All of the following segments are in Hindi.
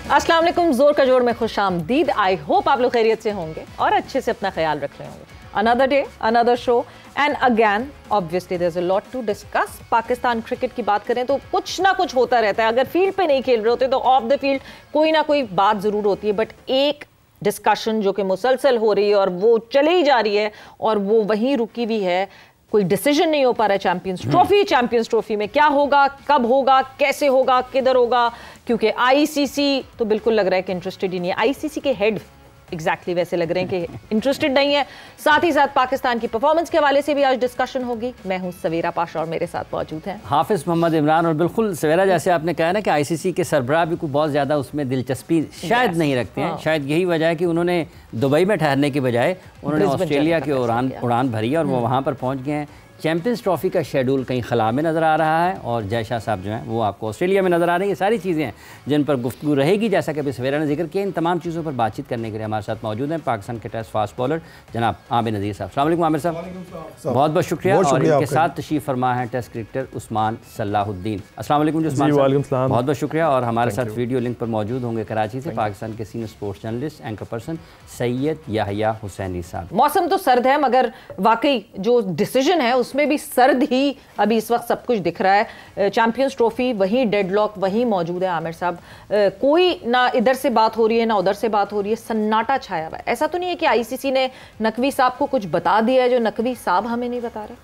अस्सलाम वालेकुम, जोर का जोर में खुशामदीद। आई होप आप लोग खैरियत से होंगे और अच्छे से अपना ख्याल रख रहे होंगे। Another day, another show and again obviously there is a lot to discuss. Pakistan cricket की बात करें तो कुछ ना कुछ होता रहता है। अगर फील्ड पे नहीं खेल रहे होते तो ऑफ द फील्ड कोई ना कोई बात जरूर होती है, बट एक डिस्कशन जो कि मुसलसल हो रही है और वो चली ही जा रही है और वो वहीं रुकी हुई है। कोई डिसीजन नहीं हो पा रहा है चैंपियंस ट्रॉफी में क्या होगा, कब होगा, कैसे होगा, किधर होगा, क्योंकि आईसीसी तो बिल्कुल लग रहा है कि इंटरेस्टेड ही नहीं है। आईसीसी के हेड एग्जैक्टली वैसे लग रहे हैं कि इंटरेस्टेड नहीं है। साथ ही साथ पाकिस्तान की परफॉर्मेंस के हवाले से भी आज डिस्कशन होगी। मैं हूं सवेरा पाशा और मेरे साथ मौजूद हैं हाफिज मोहम्मद इमरान। और बिल्कुल सवेरा, जैसे आपने कहा ना कि आईसीसी के सरबराह भी कोई बहुत ज़्यादा उसमें दिलचस्पी शायद नहीं रखते हैं। शायद यही वजह है कि उन्होंने दुबई में ठहरने के बजाय उन्होंने ऑस्ट्रेलिया की उड़ान भरी और वो वहाँ पर पहुँच गए हैं। चैंपियंस ट्रॉफी का शेड्यूल कहीं खला में नज़र आ रहा है और जय शाह साहब जो हैं वो आपको ऑस्ट्रेलिया में नज़र आ रही है। ये सारी चीज़ें हैं जिन पर गुफ्तगू रहेगी, जैसा कि अभी सवेरा ने जिक्र किया। इन तमाम चीज़ों पर बातचीत करने के लिए हमारे साथ मौजूद हैं पाकिस्तान के टेस्ट फास्ट बॉलर जनाब आमिर नज़ीर साहब। अस्सलाम वालेकुम आमिर साहब, बहुत बहुत शुक्रिया। और इनके साथ तशरीफ़ फरमा है टेस्ट क्रिकेटर उस्मान सलाहुद्दीन। अस्सलाम वालेकुम उस्मान साहब, बहुत बहुत शुक्रिया। और हमारे साथ वीडियो लिंक पर मौजूद होंगे कराची से पाकिस्तान के senior sports journalist anchor person Syed Yahya Husaini साहब। मौसम तो सर्द है मगर वाकई जो डिसीजन है उसमें भी सर्द ही अभी इस वक्त सब कुछ दिख रहा है। चैंपियंस ट्रॉफी वहीं डेडलॉक वहीं मौजूद है। आमिर साहब, कोई ना इधर से बात हो रही है ना उधर से बात हो रही है, सन्नाटा छाया हुआ है। ऐसा तो नहीं है कि आईसीसी ने नकवी साहब को कुछ बता दिया है जो नकवी साहब हमें नहीं बता रहे?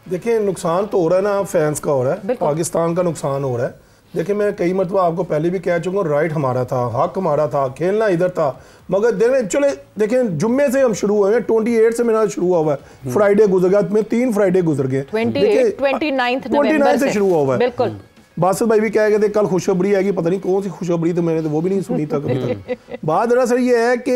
देखिए, नुकसान तो हो रहा है ना, फैंस का हो रहा है, पाकिस्तान का नुकसान हो रहा है। देखिए, मैं कई मरतबा आपको पहले भी कह चुका हूँ, राइट हमारा था, हक हमारा था, खेलना इधर था। मगर चले देखिए, जुम्मे से हम शुरू हुए हैं, 28 से मेरा शुरू हुआ है, फ्राइडे गुजर गया, में 3 फ्राइडे गुजर गए, 29 से शुरू हुआ है। बिल्कुल, बासित भाई भी कह गए थे कल खुशखबरी आएगी, पता नहीं कौन सी खुशखबरी, तो मैंने तो वो भी नहीं सुनी तक अभी तक। बात दरअसल ये है कि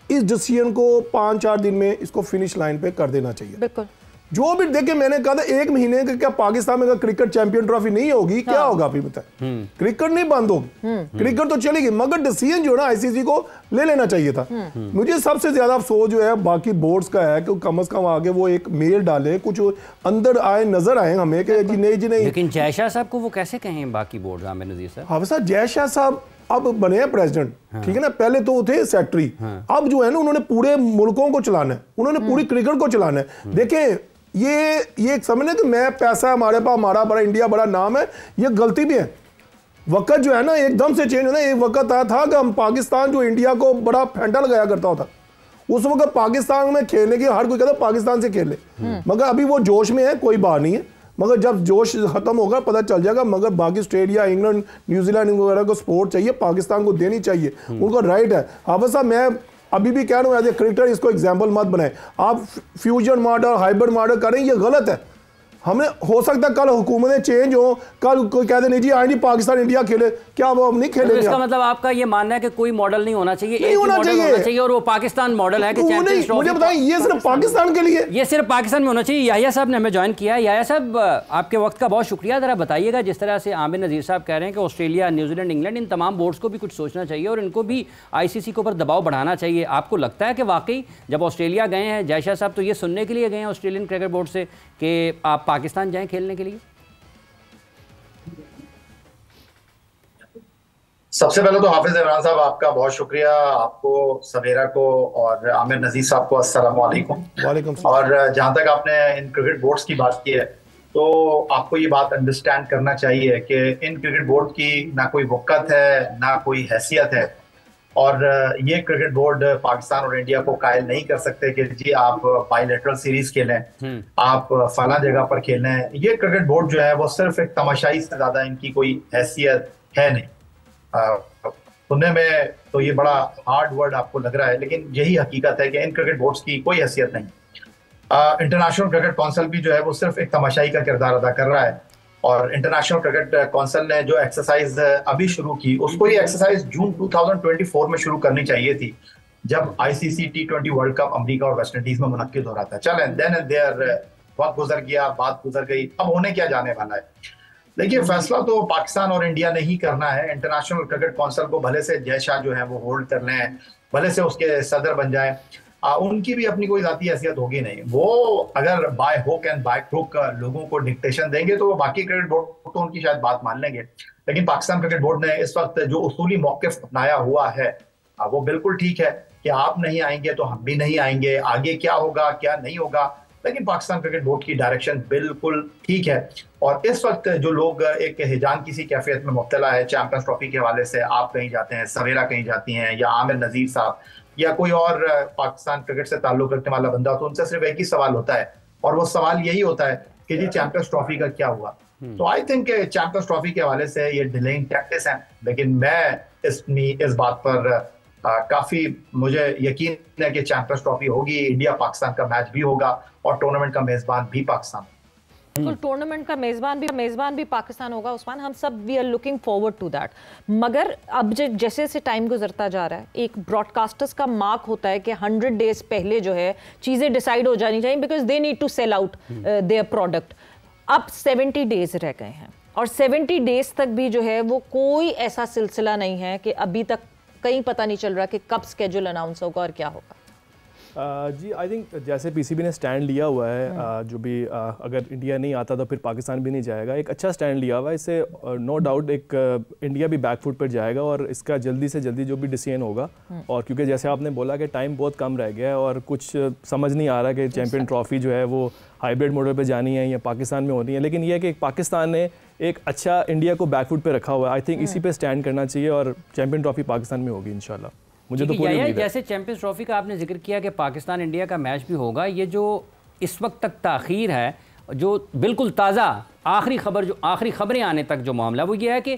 इस डिसीजन को 5-4 दिन में इसको फिनिश लाइन पे कर देना चाहिए। बिल्कुल, जो भी देखे, मैंने कहा था 1 महीने का क्या पाकिस्तान में क्रिकेट चैंपियन ट्रॉफी नहीं होगी, क्या होगा अभी बताए? क्रिकेट नहीं बंद होगी, क्रिकेट तो चलेगी, मगर डिसीजन जो है ना आईसीसी को ले लेना चाहिए था। मुझे सबसे ज्यादा अफसोस जो है बाकी बोर्ड्स का है कि कम से कम आगे वो एक मेल डाले, कुछ अंदर आए, नजर आए हमें कि जी नहीं। लेकिन जय शाह साहब को वो कैसे कहें बाकी बोर्ड? आमिर नज़ीर साहब, हाँ साहब, जय शाह साहब अब बने हैं प्रेसिडेंट, ठीक है ना, पहले तो थे सेक्रेटरी। अब जो है ना, उन्होंने पूरे मुल्कों को चलाना है, उन्होंने पूरी क्रिकेट को चलाना है। देखें, ये समझने कि मैं पैसा हमारे पास, हमारा बड़ा इंडिया बड़ा नाम है, ये गलती भी है। वक्त जो है ना एकदम से चेंज होना। एक वक्त आया था कि हम पाकिस्तान जो इंडिया को बड़ा फेंटा लगाया करता होता, उस वक्त पाकिस्तान में खेलने की हर कोई कहता पाकिस्तान से खेले, मगर अभी वो जोश में है, कोई बात नहीं है। मगर जब जोश खत्म होगा पता चल जाएगा। मगर बाकी ऑस्ट्रेलिया, इंग्लैंड, न्यूजीलैंड वगैरह को सपोर्ट चाहिए, पाकिस्तान को देनी चाहिए, उनको राइट है। हाफिज साहब, मैं अभी भी कह रहा हूँ एज ए क्रिकेटर इसको एग्जाम्पल मत बनाए। आप फ्यूजन मॉडल, हाइब्रिड मॉडल करें, ये गलत है। हमें हो सकता है कल हुकूमतें चेंज हो, कल कोई कहते नहीं जी आज नहीं पाकिस्तान इंडिया खेले, क्या वो हम नहीं खेलेंगे? इसका मतलब आपका ये मानना है कि कोई मॉडल नहीं होना चाहिए, नहीं होना चाहिए और वो पाकिस्तान मॉडल है कि चैंपियंस ट्रॉफी। मुझे बताइए, ये सिर्फ पाकिस्तान के लिए, ये सिर्फ पाकिस्तान में होना चाहिए। याहिया साहब ने हमें ज्वाइन किया। याहिया साहब, आपके वक्त का बहुत शुक्रिया। जरा बताइएगा, जिस तरह से आमिर नज़ीर साहब कह रहे हैं कि ऑस्ट्रेलिया, न्यूजीलैंड, इंग्लैंड, इन तमाम बोर्ड्स को भी कुछ सोचना चाहिए और इनको भी आईसीसी के ऊपर दबाव बढ़ाना चाहिए। आपको लगता है कि वाकई जब ऑस्ट्रेलिया गए हैं जय शाह साहब, तो ये सुनने के लिए गए हैं ऑस्ट्रेलियन क्रिकेट बोर्ड से कि आप पाकिस्तान जाएं खेलने के लिए? सबसे पहले तो हाफिज इमरान साहब आपका बहुत शुक्रिया, आपको, सवेरा को और आमिर नज़ीर साहब को अस्सलाम वालेकुम। और जहां तक आपने इन क्रिकेट बोर्ड्स की बात की है, तो आपको ये बात अंडरस्टैंड करना चाहिए कि इन क्रिकेट बोर्ड की ना कोई वक़्त है ना कोई हैसियत है। और ये क्रिकेट बोर्ड पाकिस्तान और इंडिया को कायल नहीं कर सकते कि जी आप बायलैटरल सीरीज खेलें, आप फला जगह पर खेलें। ये क्रिकेट बोर्ड जो है वो सिर्फ एक तमाशाई से ज्यादा इनकी कोई हैसियत है नहीं। सुनने में तो ये बड़ा हार्ड वर्ड आपको लग रहा है, लेकिन यही हकीकत है कि इन क्रिकेट बोर्ड्स की कोई हैसियत नहीं। इंटरनेशनल क्रिकेट काउंसिल भी जो है वो सिर्फ एक तमाशाई का किरदार अदा कर रहा है। और इंटरनेशनल क्रिकेट काउंसिल ने जो एक्सरसाइज अभी शुरू की, उसको ये एक्सरसाइज जून 2024 में शुरू करनी चाहिए थी, जब ICC T20 world cup America और वेस्ट इंडीज में मुनक्किद हो रहा था। चलें, देन एंड देयर वक्त गुजर गया, बात गुजर गई, अब होने क्या जाने वाला है। देखिए, फैसला तो पाकिस्तान और इंडिया ने ही करना है। इंटरनेशनल क्रिकेट काउंसिल को भले से जय शाह जो है वो होल्ड कर लें, भले से उसके सदर बन जाए, उनकी भी अपनी कोई जाती हैसियत होगी नहीं। वो अगर by hook and by crook लोगों को डिक्टेशन देंगे तो वो बाकी क्रिकेट बोर्ड तो उनकी शायद बात मान लेंगे, लेकिन पाकिस्तान क्रिकेट बोर्ड ने इस वक्त जो उसूली मौक़िफ़ अपनाया हुआ है वो बिल्कुल ठीक है कि आप नहीं आएंगे तो हम भी नहीं आएंगे, आगे क्या होगा क्या नहीं होगा, लेकिन पाकिस्तान क्रिकेट बोर्ड की डायरेक्शन बिल्कुल ठीक है। और इस वक्त जो लोग एक हिजान किसी कैफियत में मुब्तला है चैंपियंस ट्रॉफी के हवाले से, आप कहीं जाते हैं, सवेरा कहीं जाती हैं, या आमिर नज़ीर साहब या कोई और पाकिस्तान क्रिकेट से ताल्लुक रखने वाला बंदा, तो उनसे सिर्फ एक ही सवाल होता है, और वो सवाल यही होता है कि जी चैंपियंस ट्रॉफी का क्या हुआ। तो आई थिंक चैंपियंस ट्रॉफी के हवाले से ये डिलेइंग टैक्टिक्स हैं, लेकिन मैं इस बात पर काफी मुझे यकीन है कि चैंपियंस ट्रॉफी होगी, इंडिया पाकिस्तान का मैच भी होगा और टूर्नामेंट का मेजबान भी पाकिस्तान। बिल्कुल, टूर्नामेंट का मेजबान भी पाकिस्तान होगा उस्मान, हम सब we are looking forward to that. मगर अब जैसे जैसे टाइम गुजरता जा रहा है, एक ब्रॉडकास्टर्स का मार्क होता है कि 100 डेज पहले जो है चीज़ें डिसाइड हो जानी चाहिए, because they need to sell out their product. अब 70 डेज रह गए हैं और 70 डेज तक भी जो है वो कोई ऐसा सिलसिला नहीं है कि अभी तक कहीं पता नहीं चल रहा कि कब स्केड्यूल अनाउंस होगा और क्या होगा। जी आई थिंक जैसे पीसीबी ने स्टैंड लिया हुआ है, जो भी अगर इंडिया नहीं आता तो फिर पाकिस्तान भी नहीं जाएगा, एक अच्छा स्टैंड लिया हुआ है। इससे नो डाउट एक इंडिया भी बैकफुट पर जाएगा और इसका जल्दी से जल्दी जो भी डिसीजन होगा, और क्योंकि जैसे आपने बोला कि टाइम बहुत कम रह गया है और कुछ समझ नहीं आ रहा कि चैम्पियन ट्रॉफी जो है वो हाइब्रिड मॉडल पर जानी है या पाकिस्तान में होनी है, लेकिन यह है कि पाकिस्तान ने एक अच्छा इंडिया को बैकफुट पर रखा हुआ है। आई थिंक इसी पे स्टैंड करना चाहिए और चैम्पियन ट्रॉफी पाकिस्तान में होगी इंशाल्लाह। मुझे तो पूरी उम्मीद है। जैसे चैंपियंस ट्रॉफी का आपने जिक्र किया कि पाकिस्तान इंडिया का मैच भी होगा, ये जो इस वक्त तक ताख़ीर है, जो बिल्कुल ताज़ा आखिरी खबरें आने तक जो मामला वो ये है कि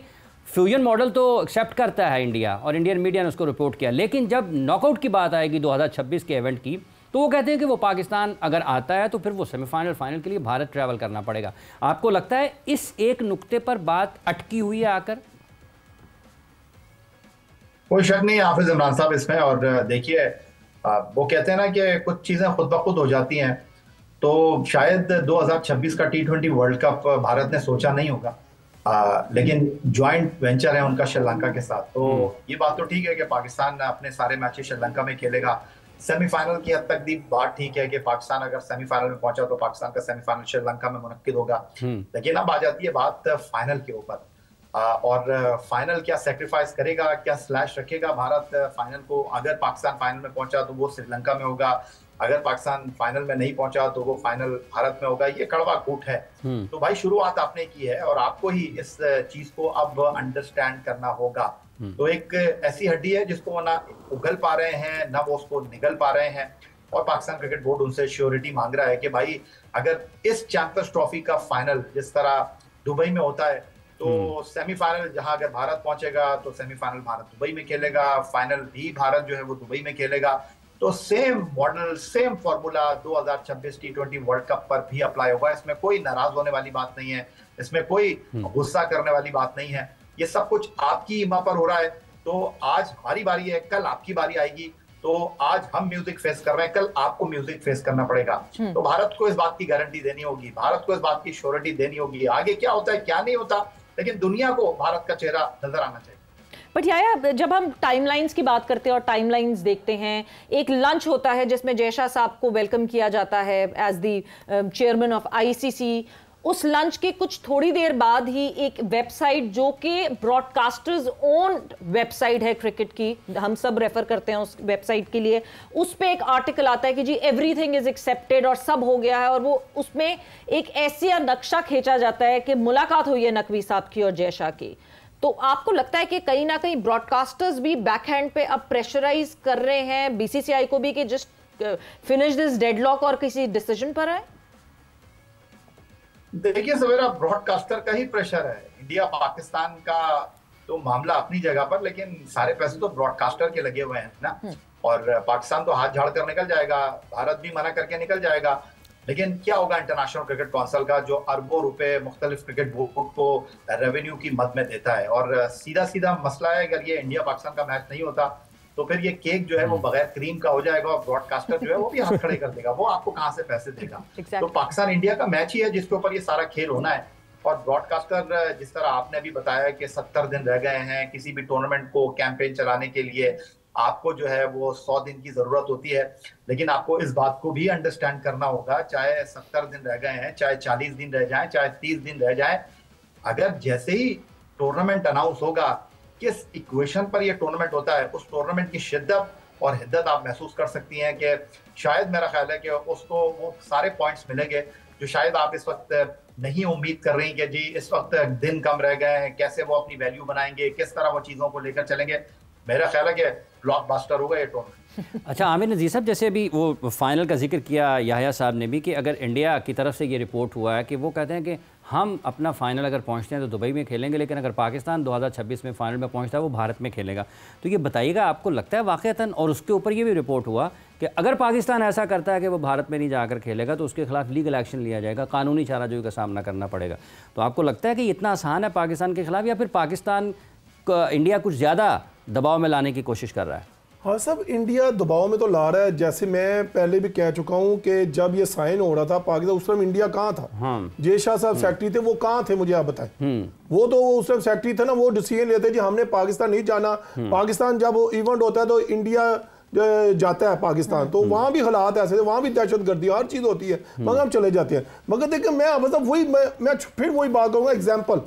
फ्यूजन मॉडल तो एक्सेप्ट करता है इंडिया और इंडियन मीडिया ने उसको रिपोर्ट किया, लेकिन जब नॉकआउट की बात आएगी 2026 के इवेंट की, तो वो कहते हैं कि वो पाकिस्तान अगर आता है तो फिर वो सेमीफाइनल फाइनल के लिए भारत ट्रैवल करना पड़ेगा। आपको लगता है इस एक नुक्ते पर बात अटकी हुई है आकर? कोई शक नहीं हाफिज इमरान साहब इसमें। और देखिए वो कहते हैं ना कि कुछ चीज़ें खुद ब खुद हो जाती हैं, तो शायद 2026 का T20 वर्ल्ड कप भारत ने सोचा नहीं होगा, लेकिन जॉइंट वेंचर है उनका श्रीलंका के साथ। तो ये बात तो ठीक है कि पाकिस्तान अपने सारे मैचेस श्रीलंका में खेलेगा। सेमीफाइनल की हद तक भी बात ठीक है कि पाकिस्तान अगर सेमीफाइनल में पहुंचा तो पाकिस्तान का सेमीफाइनल श्रीलंका में मुनक्किद होगा, लेकिन अब आ जाती है बात फाइनल के ऊपर। और फाइनल क्या सेक्रीफाइस करेगा, क्या स्लैश रखेगा भारत फाइनल को? अगर पाकिस्तान फाइनल में पहुंचा तो वो श्रीलंका में होगा, अगर पाकिस्तान फाइनल में नहीं पहुंचा तो वो फाइनल भारत में होगा। ये कड़वा कूट है। तो भाई शुरुआत आपने की है और आपको ही इस चीज को अब अंडरस्टैंड करना होगा। तो एक ऐसी हड्डी है जिसको वो ना उगल पा रहे हैं ना वो उसको निगल पा रहे हैं, और पाकिस्तान क्रिकेट बोर्ड उनसे श्योरिटी मांग रहा है कि भाई अगर इस चैंपियंस ट्रॉफी का फाइनल जिस तरह दुबई में होता है, तो सेमीफाइनल जहां अगर भारत पहुंचेगा तो सेमीफाइनल भारत दुबई में खेलेगा, फाइनल भी भारत जो है वो दुबई में खेलेगा। तो same model same formula 2026 T20 world cup पर भी अप्लाई होगा। इसमें कोई नाराज होने वाली बात नहीं है, इसमें कोई गुस्सा करने वाली बात नहीं है। ये सब कुछ आपकी ईमा पर हो रहा है। तो आज हमारी बारी है, कल आपकी बारी आएगी। तो आज हम म्यूजिक फेस कर रहे हैं, कल आपको म्यूजिक फेस करना पड़ेगा। तो भारत को इस बात की गारंटी देनी होगी, भारत को इस बात की श्योरिटी देनी होगी। आगे क्या होता है क्या नहीं होता, लेकिन दुनिया को भारत का चेहरा नजर आना चाहिए। बट यार जब हम टाइमलाइंस की बात करते हैं और टाइमलाइंस देखते हैं, एक लंच होता है जिसमें जयशाह साहब को वेलकम किया जाता है as the chairman of ICC. उस लंच के कुछ थोड़ी देर बाद ही एक वेबसाइट जो कि ब्रॉडकास्टर्स ओन वेबसाइट है क्रिकेट की, हम सब रेफर करते हैं उस वेबसाइट के लिए, उस पे एक आर्टिकल आता है कि जी एवरीथिंग इज एक्सेप्टेड और सब हो गया है। और वो उसमें एक ऐसा नक्शा खींचा जाता है कि मुलाकात हुई है नकवी साहब की और जयशाह की। तो आपको लगता है कि कहीं ना कहीं ब्रॉडकास्टर्स भी बैकहैंड पे अब प्रेशराइज कर रहे हैं बीसीसीआई को भी कि जस्ट फिनिश दिस डेडलॉक और किसी डिसीजन पर है? देखिए सवेरा, ब्रॉडकास्टर का ही प्रेशर है। इंडिया पाकिस्तान का तो मामला अपनी जगह पर, लेकिन सारे पैसे तो ब्रॉडकास्टर के लगे हुए हैं ना। और पाकिस्तान तो हाथ झाड़ कर निकल जाएगा, भारत भी मना करके निकल जाएगा, लेकिन क्या होगा इंटरनेशनल क्रिकेट काउंसिल का जो अरबों रुपए मुख्तलिफ क्रिकेट बोर्ड को रेवेन्यू की मद में देता है। और सीधा सीधा मसला है, अगर ये इंडिया पाकिस्तान का मैच नहीं होता तो फिर ये केक जो है वो बगैर क्रीम का हो जाएगा और ब्रॉडकास्टर जो है वो भी हाथ खड़े कर देगा। वो आपको कहां से पैसे देगा? तो पाकिस्तान इंडिया का मैच ही है जिसके ऊपर ये सारा खेल होना है। और ब्रॉडकास्टर जिस तरह आपने भी बताया कि 70 दिन रह गए हैं किसी भी टूर्नामेंट को कैंपेन चलाने के लिए, आपको जो है वो 100 दिन की जरूरत होती है, लेकिन आपको इस बात को भी अंडरस्टैंड करना होगा, चाहे 70 दिन रह गए हैं, चाहे 40 दिन रह जाएं, चाहे 30 दिन रह जाएं, अगर जैसे ही टूर्नामेंट अनाउंस होगा, किस इक्वेशन पर यह टूर्नामेंट होता है, उस टूर्नामेंट की शिद्दत और हिद्दत आप महसूस कर सकती हैं कि शायद मेरा ख्याल है कि उसको वो सारे पॉइंट्स मिलेंगे जो शायद आप इस वक्त नहीं उम्मीद कर रही कि जी इस वक्त दिन कम रह गए हैं, कैसे वो अपनी वैल्यू बनाएंगे, किस तरह वो चीज़ों को लेकर चलेंगे। मेरा ख्याल है कि ब्लॉकबस्टर होगा ये टूर्नामेंट। अच्छा आमिर नज़ीर साहब, जैसे अभी वो फाइनल का जिक्र किया याह्या साहब ने भी कि अगर इंडिया की तरफ से ये रिपोर्ट हुआ है कि वो कहते हैं कि हम अपना फाइनल अगर पहुंचते हैं तो दुबई में खेलेंगे, लेकिन अगर पाकिस्तान 2026 में फाइनल में पहुंचता है वो भारत में खेलेगा। तो ये बताइएगा, आपको लगता है वाक़तन, और उसके ऊपर ये भी रिपोर्ट हुआ कि अगर पाकिस्तान ऐसा करता है कि वो भारत में नहीं जाकर खेलेगा तो उसके खिलाफ लीगल एक्शन लिया जाएगा, कानूनी चाराजोई का सामना करना पड़ेगा। तो आपको लगता है कि इतना आसान है पाकिस्तान के खिलाफ, या फिर पाकिस्तान इंडिया कुछ ज़्यादा दबाव में लाने की कोशिश कर रहा है? हाँ सब, इंडिया दबाव में तो ला रहा है। जैसे मैं पहले भी कह चुका हूँ कि जब ये साइन हो रहा था पाकिस्तान, उस टाइम इंडिया कहाँ था? हाँ। जय शाह साहब सेक्रेटरी थे, वो कहाँ थे मुझे आप बताएं। वो तो उस टाइम सेक्रेटरी थे ना, वो डिसीजन लेते जी हमने पाकिस्तान नहीं जाना। पाकिस्तान जब इवेंट होता है तो इंडिया जाता है पाकिस्तान, तो वहां भी हालात ऐसे थे, वहां भी दहशतगर्दी हर चीज होती है, मगर हम चले जाते हैं। मगर देखिए मैं मतलब वही मैं फिर वही बात करूंगा, एग्जांपल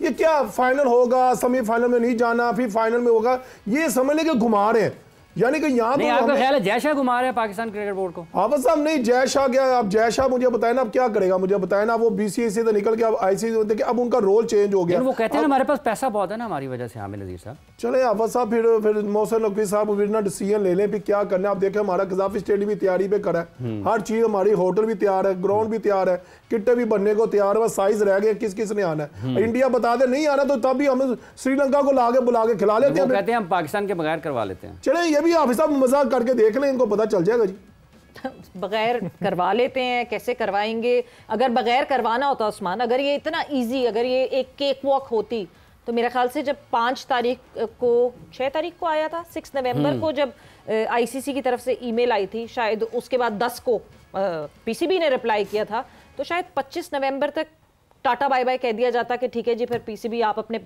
ये क्या फाइनल होगा, सेमीफाइनल में नहीं जाना, फिर फाइनल में होगा, ये समझ लें कि घुमा रहे हैं। यानी कि यहाँ तो आपका ख्याल है जय शाह घुमा रहे हैं पाकिस्तान क्रिकेट बोर्ड को? हाँ बस साहब नहीं, जय शाह क्या, अब जय शाह मुझे बताए ना अब क्या करेगा, मुझे बताए ना, वो बीसीसीआई से तो निकल के अब आईसीसी, देखिए अब उनका रोल चेंज हो गया। वो कहते हैं हमारे पास पैसा बहुत है ना हमारी वजह से। आमिर नज़ीर साहब चले आफत साहब, फिर मोहसिन नकवी साहब फिर ना डिसीजन ले लें, फिर क्या करना है। आप देखें हमारा कजाफी स्टेडियम भी तैयारी पे करा है, हर चीज हमारी, होटल भी तैयार है, ग्राउंड भी तैयार है, किट्टे भी बनने को तैयार है, बस साइज रह गए किस किस ने आना है। इंडिया बता दे नहीं आना तो तब भी हम श्रीलंका को लाके बुला के खिला लेते हैं, कहते हैं हम पाकिस्तान के बगैर करवा लेते हैं। चले ये भी आफिस साहब मजाक करके देख लें, इनको पता चल जाएगा जी। बगैर करवा लेते हैं, कैसे करवाएंगे? अगर बगैर करवाना होता उस्मान, अगर ये इतना इजी, अगर ये एक केक वॉक होती, तो मेरे ख्याल से जब 5 तारीख को 6 तारीख को आया था, 6 नवंबर को जब आईसीसी की तरफ से ईमेल आई थी, शायद उसके बाद 10 को पीसीबी ने रिप्लाई किया था, तो शायद 25 नवंबर तक टाटा बाय बाय कह दिया जाता कि ठीक है जी, फिर पीसीबी आप अपने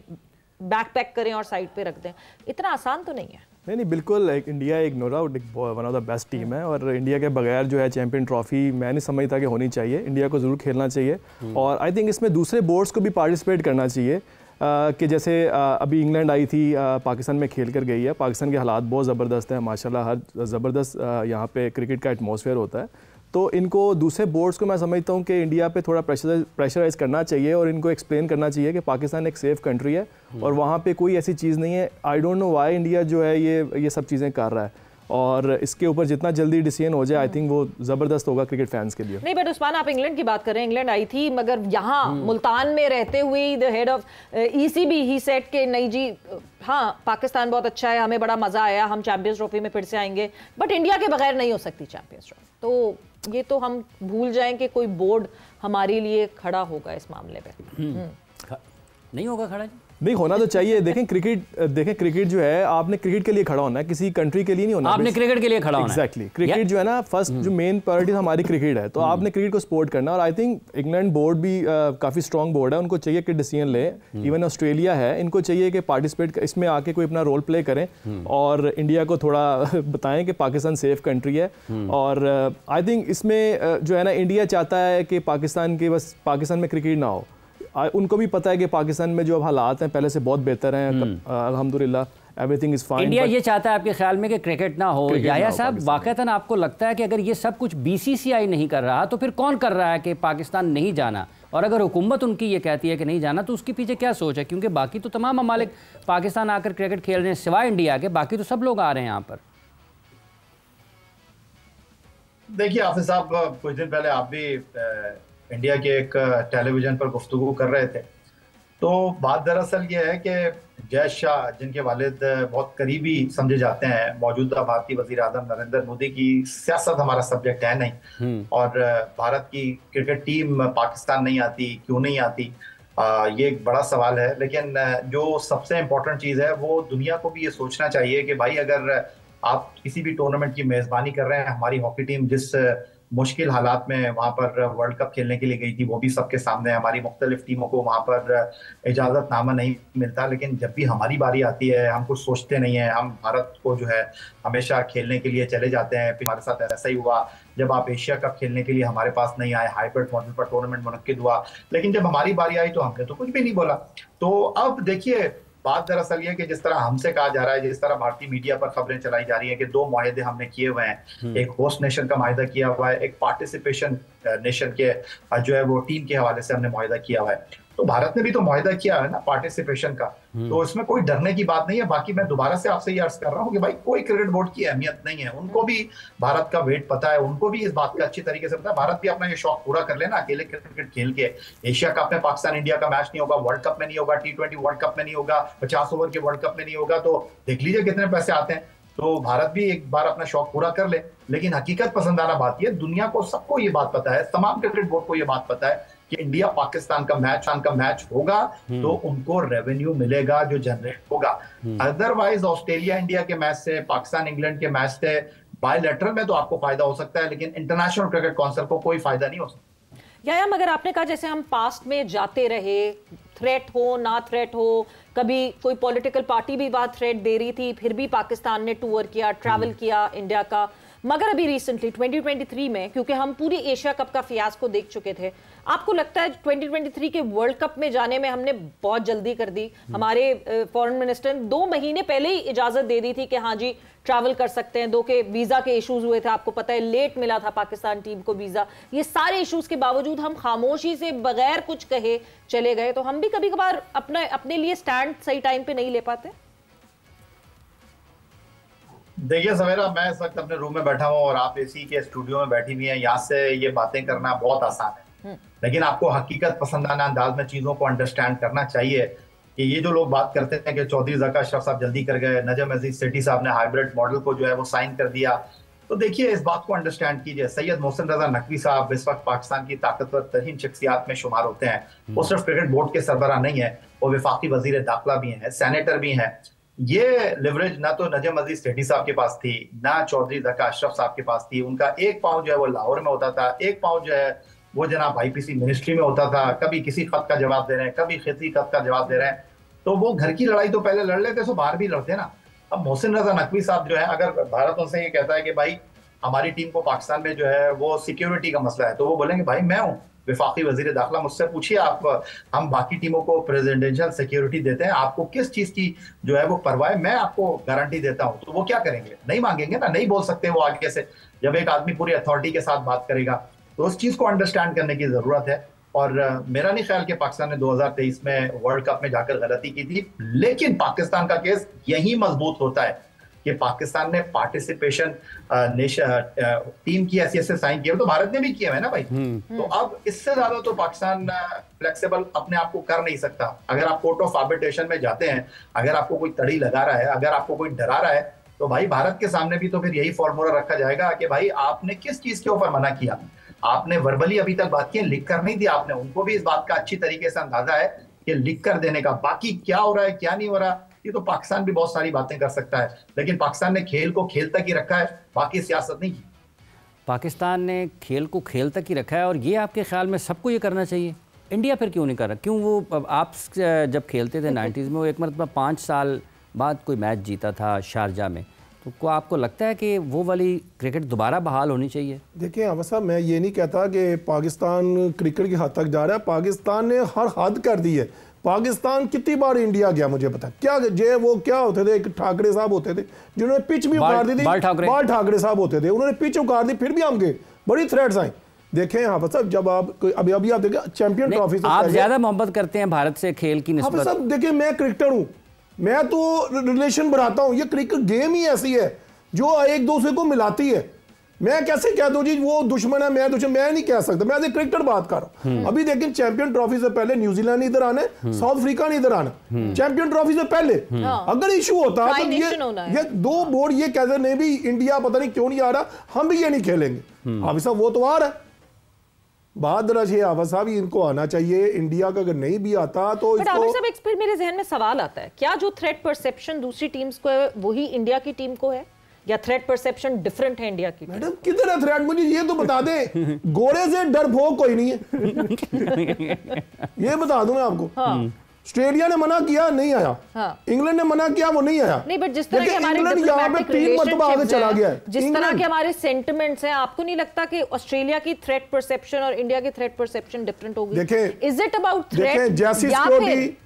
बैक पैक करें और साइड पे रख दें। इतना आसान तो नहीं है। नहीं बिल्कुल, इंडिया एक no doubt one of the best team है, और इंडिया के बगैर जो है चैंपियन ट्रॉफी मैं नहीं समझता कि होनी चाहिए। इंडिया को ज़रूर खेलना चाहिए, और आई थिंक इसमें दूसरे बोर्ड्स को भी पार्टिसिपेट करना चाहिए। कि जैसे अभी इंग्लैंड आई थी, पाकिस्तान में खेल कर गई है। पाकिस्तान के हालात बहुत ज़बरदस्त हैं माशाल्लाह, हर ज़बरदस्त यहाँ पे क्रिकेट का एटमॉस्फेयर होता है। तो इनको दूसरे बोर्ड्स को मैं समझता हूँ कि इंडिया पे थोड़ा प्रेशराइज करना चाहिए, और इनको एक्सप्लेन करना चाहिए कि पाकिस्तान एक सेफ़ कंट्री है और वहाँ पे कोई ऐसी चीज़ नहीं है। I don't know why India जो है ये सब चीज़ें कर रहा है, और इसके ऊपर जितना जल्दी डिसीजन हो जाए आई थिंक वो ज़बरदस्त होगा क्रिकेट फैंस के लिए। नहीं बट उस्मान, आप इंग्लैंड की बात कर रहे हैं, इंग्लैंड आई थी, मगर यहाँ मुल्तान में रहते हुए the head of ECB he said के नहीं जी, हाँ पाकिस्तान बहुत अच्छा है, हमें बड़ा मजा आया, हम चैंपियंस ट्रॉफी में फिर से आएंगे, बट इंडिया के बगैर नहीं हो सकती चैंपियंस ट्रॉफी। तो ये तो हम भूल जाएं कि कोई बोर्ड हमारे लिए खड़ा होगा इस मामले पे। नहीं होगा खड़ा जी? नहीं, होना तो चाहिए। देखें क्रिकेट जो है, आपने क्रिकेट के लिए खड़ा होना है, किसी कंट्री के लिए नहीं होना। आपने क्रिकेट के लिए खड़ा होना है। एग्जैक्टली, क्रिकेट जो है ना, फर्स्ट जो मेन प्रायोरिटी हमारी क्रिकेट है, तो आपने क्रिकेट को सपोर्ट करना। और आई थिंक इंग्लैंड बोर्ड भी काफ़ी स्ट्रॉन्ग बोर्ड है, उनको चाहिए कि डिसीजन ले। इवन ऑस्ट्रेलिया है, इनको चाहिए कि पार्टिसिपेट इसमें आके कोई अपना रोल प्ले करें, और इंडिया को थोड़ा बताएं कि पाकिस्तान सेफ कंट्री है। और आई थिंक इसमें जो है ना, इंडिया चाहता है कि पाकिस्तान में क्रिकेट ना हो। उनको भी पता है कि पाकिस्तान में जो अब हालात हैं पहले से बहुत बेहतर हैं, अल्हम्दुलिल्लाह एवरीथिंग इज़ फाइन। इंडिया ये चाहता है आपके ख्याल में कि क्रिकेट ना हो? याह्या साहब, वाक़तन आपको लगता है कि अगर ये सब कुछ बीसीसीआई नहीं कर रहा तो फिर कौन कर रहा है कि पाकिस्तान नहीं जाना? और अगर हुकूमत उनकी ये कहती है कि नहीं जाना, तो उसके पीछे क्या सोच है? क्योंकि बाकी तो तमाम ममालिक पाकिस्तान आकर क्रिकेट खेल रहे हैं, सिवाय इंडिया के, बाकी तो सब लोग आ रहे हैं यहाँ पर। देखिए हाफिज साहब, कुछ दिन पहले आप भी इंडिया के एक टेलीविजन पर गुफ्तगू कर रहे थे, तो बात दरअसल ये है कि जय शाह, जिनके वालिद बहुत करीबी समझे जाते हैं मौजूदा भारतीय वजीर आजम नरेंद्र मोदी की, सियासत हमारा सब्जेक्ट है नहीं, और भारत की क्रिकेट टीम पाकिस्तान नहीं आती, क्यों नहीं आती, ये एक बड़ा सवाल है। लेकिन जो सबसे इम्पोर्टेंट चीज़ है वो दुनिया को भी ये सोचना चाहिए कि भाई अगर आप किसी भी टूर्नामेंट की मेज़बानी कर रहे हैं, हमारी हॉकी टीम जिस मुश्किल हालात में वहां पर वर्ल्ड कप खेलने के लिए गई थी, वो भी सबके सामने। हमारी मुख्तलिफ टीमों को वहां पर इजाजतनामा नहीं मिलता, लेकिन जब भी हमारी बारी आती है हम कुछ सोचते नहीं है, हम भारत को जो है हमेशा खेलने के लिए चले जाते हैं। हमारे साथ ऐसा ही हुआ जब आप एशिया कप खेलने के लिए हमारे पास नहीं आए, हाइब्रिड मॉडल पर टूर्नामेंट मुनक्किद हुआ, लेकिन जब हमारी बारी आई तो हमने तो कुछ भी नहीं बोला। तो अब देखिए, बात दरअसल ये कि जिस तरह हमसे कहा जा रहा है, जिस तरह भारतीय मीडिया पर खबरें चलाई जा रही है कि 2 मुआहदे हमने किए हुए हैं, एक होस्ट नेशन का मुआहदा किया हुआ है, एक पार्टिसिपेशन नेशन के जो है वो टीम के हवाले से हमने मुआहदा किया हुआ है। तो भारत ने भी तो मुआहदा किया है ना पार्टिसिपेशन का, तो इसमें कोई डरने की बात नहीं है। बाकी मैं दोबारा से आपसे ये अर्ज कर रहा हूँ कि भाई कोई क्रिकेट बोर्ड की अहमियत नहीं है, उनको भी भारत का वेट पता है, उनको भी इस बात का अच्छी तरीके से पता है। भारत भी अपना ये शौक पूरा कर लेना, अकेले क्रिकेट खेल के एशिया कप में पाकिस्तान इंडिया का मैच नहीं होगा, वर्ल्ड कप में नहीं होगा, T20 वर्ल्ड कप में नहीं होगा, 50 ओवर के वर्ल्ड कप में नहीं होगा, तो देख लीजिए कितने पैसे आते हैं। तो भारत भी एक बार अपना शौक पूरा कर ले। लेकिन हकीकत पसंदाना बात यह, दुनिया को सबको ये बात पता है, तमाम क्रिकेट बोर्ड को ये बात पता है कि इंडिया पाकिस्तान का मैच होगा तो उनको रेवेन्यू मिलेगा जो जनरेट होगा। अदरवाइज ऑस्ट्रेलिया इंडिया के मैच से, पाकिस्तान इंग्लैंड के मैच से बायलैटरल में तो आपको फायदा हो सकता है, लेकिन इंटरनेशनल क्रिकेट काउंसिल को कोई फायदा नहीं हो सकता। या मगर आपने कहा जैसे हम पास्ट में जाते रहे, थ्रेट हो ना थ्रेट हो, कभी कोई पॉलिटिकल पार्टी भी बात थ्रेट दे रही थी, फिर भी पाकिस्तान ने टूर किया, ट्रैवल किया इंडिया का। मगर अभी रिसेंटली 2023 में, क्योंकि हम पूरी एशिया कप का फियास्को देख चुके थे, आपको लगता है 2023 के वर्ल्ड कप में जाने में हमने बहुत जल्दी कर दी? हमारे फॉरेन मिनिस्टर ने 2 महीने पहले ही इजाजत दे दी थी कि हाँ जी ट्रैवल कर सकते हैं। 2 के वीजा के इश्यूज हुए थे, आपको पता है, लेट मिला था पाकिस्तान टीम को वीजा। ये सारे इश्यूज के बावजूद हम खामोशी से बगैर कुछ कहे चले गए। तो हम भी कभी कभार अपने लिए स्टैंड सही टाइम पे नहीं ले पाते। देखिए सवेरा, मैं इस वक्त अपने रूम में बैठा हूँ और आप एसी के स्टूडियो में बैठी हुई हैं, यहाँ से ये बातें करना बहुत आसान है, लेकिन आपको हकीकत पसंदाना अंदाज में चीजों को अंडरस्टैंड करना चाहिए। कि ये जो लोग बात करते हैं कि चौधरी ज़का अशरफ साहब जल्दी कर गए, नजम अजीज सेठी साहब ने हाइब्रिड मॉडल को जो है वो साइन कर दिया, तो देखिए इस बात को अंडरस्टैंड कीजिए। सैयद मोहसिन रजा नकवी साहब इस वक्त पाकिस्तान की ताकतवर तरीन शख्सियात में शुमार होते हैं। वो सिर्फ क्रिकेट बोर्ड के सरबराह नहीं है, वो वफाकी वजीर दाखिला भी हैं, सेनेटर भी हैं। ये लिवरेज ना तो नजम अजीज सेठी साहब के पास थी, ना चौधरी ज़का अशरफ साहब के पास थी। उनका एक पाँव जो है वो लाहौर में होता था, एक पाँव जो है वो जनाब IPC मिनिस्ट्री में होता था। कभी किसी खत का जवाब दे रहे हैं, कभी किसी खत का जवाब दे रहे हैं। तो वो घर की लड़ाई तो पहले लड़ लेते, सो बाहर भी लड़ते ना। अब मोहसिन रजा नकवी साहब जो है, अगर भारत उनसे ये कहता है कि भाई हमारी टीम को पाकिस्तान में जो है वो सिक्योरिटी का मसला है, तो वो बोलेंगे भाई मैं हूँ वफाकी वजीर दाखिला, मुझसे पूछिए आप, हम बाकी टीमों को प्रेसिडेंशियल सिक्योरिटी देते हैं, आपको किस चीज की जो है वो परवाह है, मैं आपको गारंटी देता हूँ। तो वो क्या करेंगे? नहीं मांगेंगे ना, नहीं बोल सकते वो आगे से। जब एक आदमी पूरी अथॉरिटी के साथ बात करेगा तो उस चीज को अंडरस्टैंड करने की जरूरत है। और मेरा नहीं ख्याल कि पाकिस्तान ने 2023 में वर्ल्ड कप में जाकर गलती की थी, लेकिन पाकिस्तान का केस यही मजबूत होता है कि पाकिस्तान ने पार्टिसिपेशन टीम की हैसियत से साइन किया, तो भारत ने भी किया है ना भाई। तो अब इससे ज्यादा तो पाकिस्तान फ्लेक्सिबल अपने आप को कर नहीं सकता। अगर आप कोर्ट ऑफ आर्बिट्रेशन में जाते हैं, अगर आपको कोई तड़ी लगा रहा है, अगर आपको कोई डरा रहा है, तो भाई भारत के सामने भी तो फिर यही फॉर्मूला रखा जाएगा कि भाई आपने किस चीज के ऊपर मना किया। आपने वर्बली अभी तक बात की, लिख कर नहीं दिया आपने। उनको भी इस बात का अच्छी तरीके से अंदाजा है कि लिख कर देने का। बाकी क्या हो रहा है क्या नहीं हो रहा, ये तो पाकिस्तान भी बहुत सारी बातें कर सकता है, लेकिन पाकिस्तान ने खेल को खेल तक ही रखा है, बाकी सियासत नहीं की। पाकिस्तान ने खेल को खेल तक ही रखा है, और ये आपके ख्याल में सबको ये करना चाहिए? इंडिया फिर क्यों नहीं कर रहा? क्यों वो आप जब खेलते थे 90s में, वो एक मरतबा 5 साल बाद कोई मैच जीता था शारजा में, तो को आपको लगता है कि वो वाली क्रिकेट दोबारा बहाल होनी चाहिए? देखिए अवध साहब, मैं ये नहीं कहता कि पाकिस्तान क्रिकेट की हद तक जा रहा है। पाकिस्तान ने हर हद कर दी है। पाकिस्तान कितनी बार इंडिया गया मुझे पता क्या, जे वो क्या होते थे, एक ठाकरे साहब होते थे जिन्होंने पिच भी उखाड़ दी थी, बाल ठाकरे साहब होते थे, उन्होंने पिच उखाड़ दी, फिर भी हम गए, बड़ी थ्रेट्स आई। देखें यहाँ पर साहब, जब आप अभी आप देखें चैंपियन ट्रॉफी से आप ज्यादा मोहब्बत करते हैं भारत से खेल की निस्बत। साहब देखिए, मैं क्रिकेटर हूँ, मैं तो रिलेशन बढ़ाता हूँ। ये क्रिकेट गेम ही ऐसी है जो एक दूसरे को मिलाती है। मैं कैसे कह दूं जी वो दुश्मन है, मैं दुश्मन, मैं नहीं कह सकता। मैं एज ए क्रिकेटर बात कर रहा हूं। अभी देखिए चैंपियन ट्रॉफी से पहले न्यूजीलैंड इधर आना है, साउथ अफ्रीका नहीं इधर आना। चैंपियन ट्रॉफी से पहले अगर इशू होता तो ये 2 बोर्ड ये कहते नहीं भी इंडिया पता नहीं क्यों नहीं आ रहा, हम भी ये नहीं खेलेंगे। हाफिज साहब वो तो आ रहा है, बहादुर हाफिज साहब इनको आना चाहिए। इंडिया का अगर नहीं भी आता तो इसको फिर मेरे जहन में सवाल आता है, क्या जो थ्रेट परसेप्शन दूसरी टीम्स को है वही इंडिया की टीम को है? या थ्रेट परसेप्शन डिफरेंट है इंडिया की? मैडम किधर है थ्रेट, मुझे ये तो बता दें। गोरे से डरपोक कोई नहीं है, ये बता दूं मैं आपको। हाँ। ऑस्ट्रेलिया ने मना किया, नहीं आया। हाँ। इंग्लैंड ने मना किया, वो नहीं आया। नहीं, बट जिस तरह के हमारे इंग्लैंड यहाँ पे 3 मरतबा आगे चला गया है, जिस तरह के हमारे सेंटिमेंट्स हैं, आपको नहीं लगता कि ऑस्ट्रेलिया की थ्रेट परसेप्शन और इंडिया की थ्रेट परसेप्शन डिफरेंट होगी? देखें, is it about threat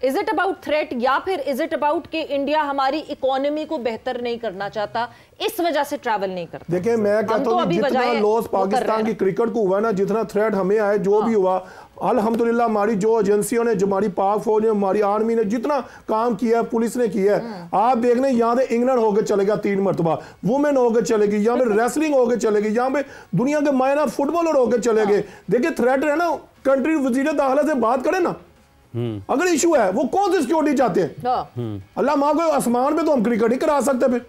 is it about threat या फिर इज इट अबाउट कि इंडिया हमारी इकोनॉमी को बेहतर नहीं करना चाहता, इस वजह से ट्रैवल नहीं करता? देखिए, मैं कहता हूं जितना लॉस पाकिस्तान की क्रिकेट को हुआ ना, जितना थ्रेट हमें आए, जो भी हुआ, अल्हम्दुलिल्लाह हमारी जो एजेंसियों ने, जो हमारी पाक फौज ने, हमारी आर्मी ने जितना काम किया, पुलिस ने किया है, आप देखने यहाँ से इंग्लैंड होकर चलेगा 3 मरतबा, वुमेन होकर चलेगी, यहाँ पे रेसलिंग होकर चलेगी, यहाँ पे दुनिया के मायना फुटबॉलर होकर चले गए। देखिए थ्रेट है ना, कंट्री वजीर दाखिला से बात करें ना, अगर इशू है, वो कौन सी सिक्योरिटी चाहते हैं? अल्लाह माँ को आसमान पे तो हम क्रिकेट ही करा सकते, फिर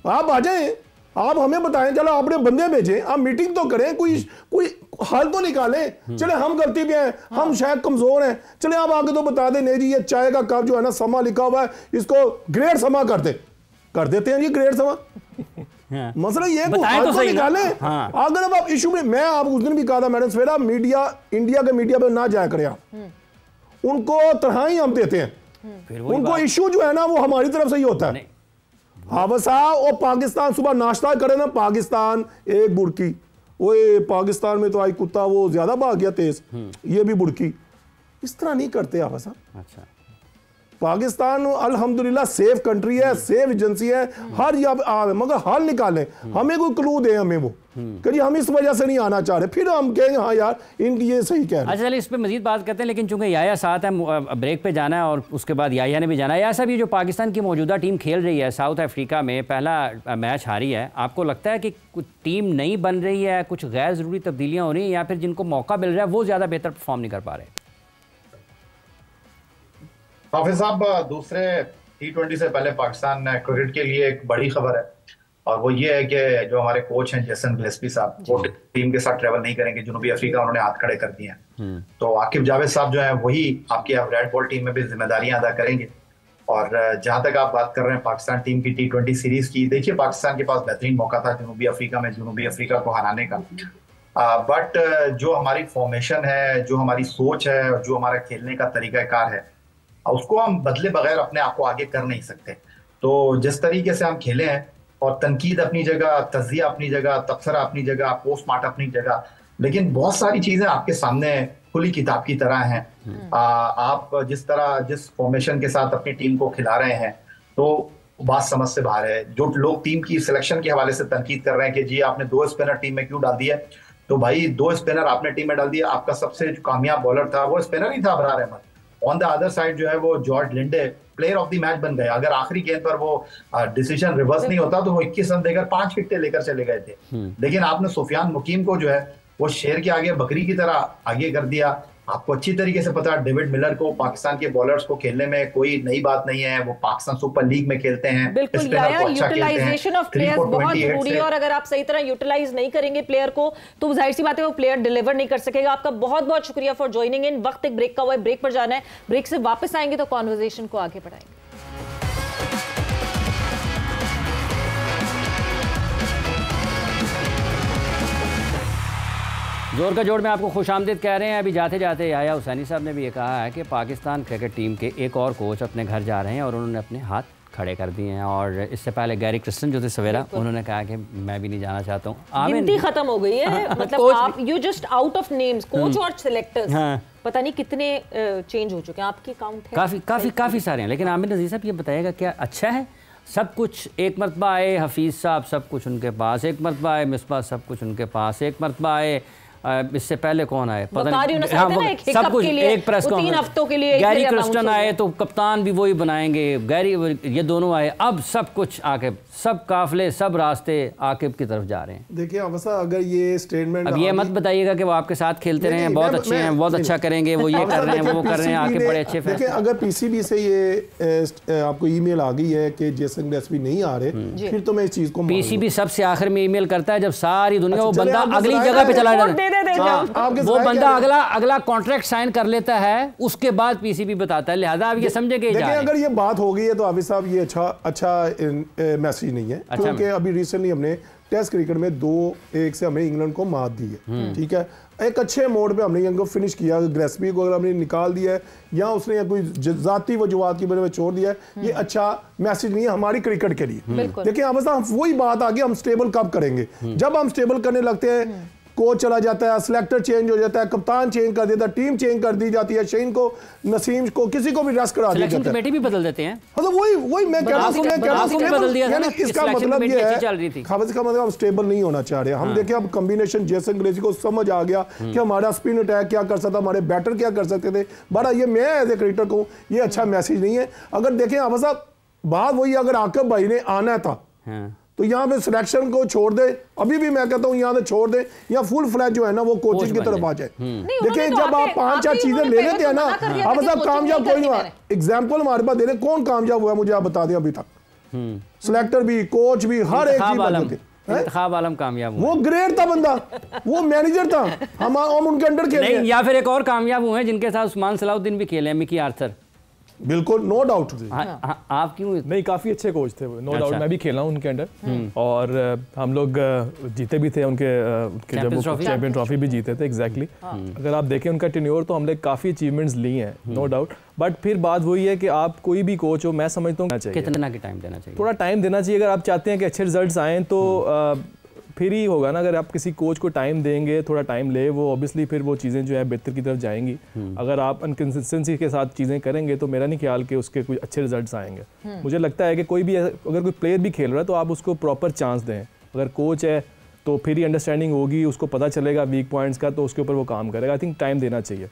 आप आ जाएं, आप हमें बताएं, चलो आपने बंदे भेजे, आप मीटिंग तो करें, कोई हल तो निकालें। चले हम गलती पे हैं, हम शायद कमजोर हैं, चले आप आगे तो बता दें, नहीं जी ये चाय का कप जो है ना, समा लिखा हुआ है, इसको ग्रेड समा कर देते हैं जी, ग्रेड समा। मसला ये हल तो निकालें। अगर अब आप इशू में, मैं आप उस दिन भी कहा था मैडम सवेरा, मीडिया, इंडिया के मीडिया पे ना जाया करें आप, उनको तनहाई हम देते हैं, उनको इशू जो है ना वो हमारी तरफ से ही होता है। हाँ बस और पाकिस्तान सुबह नाश्ता करे ना, पाकिस्तान एक बुड़की, ओए पाकिस्तान में तो आई कुत्ता वो ज्यादा भाग गया तेज, ये भी बुड़की, इस तरह नहीं करते आप ऐसा। अच्छा, पाकिस्तान अल्हम्दुलिल्लाह सेफ कंट्री है, सेफ एजेंसी है, हर जगह, मगर हल निकालें, हमें कोई क्लू दे हमें वो कि हम इस वजह से नहीं आना चाह रहे, फिर हम कहेंगे हाँ यार इनकी ये सही कह रहे हैं। अच्छा चलिए इस पे मजीद बात करते हैं, लेकिन चूंकि याया साथ है, ब्रेक पे जाना है और उसके बाद याया ने भी जाना है। याया साहब, ये जो पाकिस्तान की मौजूदा टीम खेल रही है साउथ अफ्रीका में, पहला मैच हारी है, आपको लगता है कि कुछ टीम नहीं बन रही है, कुछ गैर ज़रूरी तब्दीलियाँ हो रही हैं, या फिर जिनको मौका मिल रहा है वो ज़्यादा बेहतर परफॉर्म नहीं कर पा रहे? हाफिज साहब, दूसरे T20 से पहले पाकिस्तान क्रिकेट के लिए एक बड़ी खबर है, और वो ये है कि जो हमारे कोच हैं जेसन गिलेस्पी साहब, वो टीम के साथ ट्रेवल नहीं करेंगे जनूबी अफ्रीका, उन्होंने हाथ खड़े कर दिए हैं। तो आकिब जावेद साहब जो है वही आपकी रेड बॉल टीम में भी जिम्मेदारियां अदा करेंगे। और जहां तक आप बात कर रहे हैं पाकिस्तान टीम की T20 सीरीज की, देखिए पाकिस्तान के पास बेहतरीन मौका था जनूबी अफ्रीका में जनूबी अफ्रीका को हराने का, बट जो हमारी फॉर्मेशन है, जो हमारी सोच है, और जो हमारा खेलने का तरीकाकार है, उसको हम बदले बगैर अपने आप को आगे कर नहीं सकते। तो जिस तरीके से हम खेले हैं, और तनकीद अपनी जगह, तज़िया अपनी जगह, तबसरा अपनी जगह, पोस्टमार्टम अपनी जगह, लेकिन बहुत सारी चीजें आपके सामने खुली किताब की तरह हैं। आप जिस फॉर्मेशन के साथ अपनी टीम को खिला रहे हैं, तो बात समझ से बाहर है। जो लोग टीम की सिलेक्शन के हवाले से तनकीद कर रहे हैं कि जी आपने 2 स्पिनर टीम में क्यों डाल दिया, तो भाई 2 स्पिनर आपने टीम में डाल दिया, आपका सबसे जो कामयाब बॉलर था वो स्पिनर ही था Abrar Ahmed. On the other side जो है वो George Linde player of the match बन गए। अगर आखिरी गेंद पर वो डिसीजन रिवर्स नहीं होता तो वो 21 रन देकर 5 विकेटें लेकर चले गए थे। लेकिन आपने सुफियान मुकीम को जो है वो शेर के आगे बकरी की तरह आगे कर दिया। आपको अच्छी तरीके से पता है डेविड मिलर को, पाकिस्तान के बॉलर्स को खेलने में कोई नई बात नहीं है, वो पाकिस्तान सुपर लीग में खेलते हैं। बिल्कुल, यूटिलाइजेशन ऑफ प्लेयर्स बहुत जरूरी है, और अगर आप सही तरह यूटिलाइज नहीं करेंगे प्लेयर को तो जाहिर सी बात है वो प्लेयर डिलीवर नहीं कर सकेगा। आपका बहुत बहुत शुक्रिया फॉर ज्वाइनिंग इन। वक्त एक ब्रेक का हुआ है, ब्रेक पर जाना है, ब्रेक से वापस आएंगे तो कॉन्वर्सेशन को आगे बढ़ाएंगे। जोर का जोड़ में आपको खुशामदीद कह रहे हैं। अभी जाते जाते याया हुसैनी साहब ने भी ये कहा है कि पाकिस्तान क्रिकेट टीम के एक और कोच अपने घर जा रहे हैं और उन्होंने अपने हाथ खड़े कर दिए हैं। और इससे पहले गैरी क्रिस्टन जो थे सवेरा, उन्होंने कहा कि मैं भी नहीं जाना चाहता हूँ। गिनती खत्म हो गई है, मतलब आप you just out of names, coach और सिलेक्टर्स पता नहीं कितने चेंज हो चुके हैं, आपकी काउंट है? काफ़ी सारे हैं। लेकिन आमिर नज़ीर साहब ये बताइएगा, क्या अच्छा है सब कुछ? एक मरतबा आए हफीज़ साहब, सब कुछ उनके पास, एक मरतबा आए मिसबा, सब कुछ उनके पास, एक मरतबा आए इससे पहले कौन आए पता नहीं, सब कुछ एक प्रेस कॉन्फ्रेंस, गैरी क्रिस्टन आए तो कप्तान भी वही बनाएंगे, गैरी ये दोनों आए, अब सब कुछ आकिब, सब काफिले, सब रास्ते आकिब की तरफ जा रहे हैं। देखिए अगर ये स्टेटमेंट, अब ये मत बताइएगा कि वो आपके साथ खेलते रहे हैं, बहुत अच्छे हैं, बहुत अच्छा करेंगे, वो ये कर रहे हैं, वो कर रहे हैं, आकिब बड़े अच्छे फैसले। अगर पीसीबी से ये आपको ईमेल आ गई है कि जेसन गिलेस्पी नहीं आ रहे, फिर तो मैं इस चीज को, पीसीबी सबसे आखिर में ईमेल करता है जब सारी दुनिया वो बंदा अगली जगह पे चला जाता है। दे देंगे। वो बंदा अगला कॉन्ट्रैक्ट साइन कर लेता है, उसके बाद पीसीबी बताता है, लिहाजा आप ये समझे कि अगर ये बात हो गई है तो हाफिज साहब ये अच्छा मैसेज नहीं है, क्योंकि अभी रिसेंटली हमने टेस्ट क्रिकेट में 2-1 से हमने इंग्लैंड को मात दी है, ठीक है, एक अच्छे मोड पे हमने इनको फिनिश किया। ग्रेस्पी को अगर हमने निकाल दिया है या उसने कोई जाती वजूहात की वजह में छोड़ दिया है, ये अच्छा मैसेज नहीं है हमारी क्रिकेट के लिए। देखिए अब वही बात आ गई, हम स्टेबल कब करेंगे? जब हम स्टेबल करने लगते हैं, कोच चला जाता है, सिलेक्टर चेंज हो जाता है, कप्तान चेंज कर देता है, टीम चेंज कर दी जाती है, शहीन को, नसीम को, किसी को भी रेस्ट करा दिया जाता है, कमेटी भी बदल देते हैं। मतलब वही मैं कह रहा हूं, इसका मतलब ये है खाबिज का मतलब हम स्टेबल नहीं होना चाह रहे। हम देखें अब कॉम्बिनेशन जेसन ग्लेसी को समझ आ गया कि हमारा स्पिन अटैक क्या कर सकता, हमारे बैटर क्या कर सकते थे। बड़ा ये मैं एज ए क्रिकेटर को ये अच्छा मैसेज नहीं है। अगर देखें अब साहब बात वही, अगर आकिब भाई ने आना था तो यहाँ पे सिलेक्शन को छोड़ दे, अभी भी मैं कहता हूँ यहाँ से छोड़ दे, या फुल फ्लैज जो है ना वो कोचिंग की तरफ आ जाए। देखिए जब आप 5-4 चीजें ले लेते हैं ना, अब साहब कामयाब कोई नहीं हुआ। एग्जाम्पल हमारे पास दे रहे, कौन कामयाब हुआ मुझे आप बता दें अभी तक? सिलेक्टर भी, कोच भी, हर एक चीज। इंतखाब आलम कामयाब हुआ, वो ग्रेट था बंदा, वो मैनेजर था, हम उनके अंडर खेले। या फिर एक और कामयाब हुए जिनके साथ उस्मान सलाउद्दीन भी खेले, मिकी आर्थर। बिल्कुल, नो डाउट। आप क्यों? नहीं, काफी अच्छे कोच थे, नो डाउट। मैं भी खेला हूं उनके अंडर और हम लोग जीते भी थे उनके जब चैंपियन ट्रॉफी भी जीते थे। एग्जैक्टली। अगर आप देखें उनका टेन्योर तो हमने काफी अचीवमेंट्स ली हैं, नो डाउट। बट फिर बात वही है कि आप कोई भी कोच हो, मैं समझता हूँ कितना टाइम देना चाहिए, थोड़ा टाइम देना चाहिए। अगर आप चाहते हैं कि अच्छे रिजल्ट्स आएँ तो फिर ही होगा ना। अगर आप किसी कोच को टाइम देंगे, थोड़ा टाइम ले, वो ऑब्वियसली फिर वो चीज़ें जो है बेहतर की तरफ जाएंगी। अगर आप अनकंसिस्टेंसी के साथ चीज़ें करेंगे तो मेरा नहीं ख्याल कि उसके कुछ अच्छे रिजल्ट्स आएंगे। मुझे लगता है कि कोई भी अगर कोई प्लेयर भी खेल रहा है तो आप उसको प्रॉपर चांस दें। अगर कोच है तो फिर ही अंडरस्टैंडिंग होगी, उसको पता चलेगा वीक पॉइंट्स का, तो उसके ऊपर वो काम करेगा। आई थिंक टाइम देना चाहिए।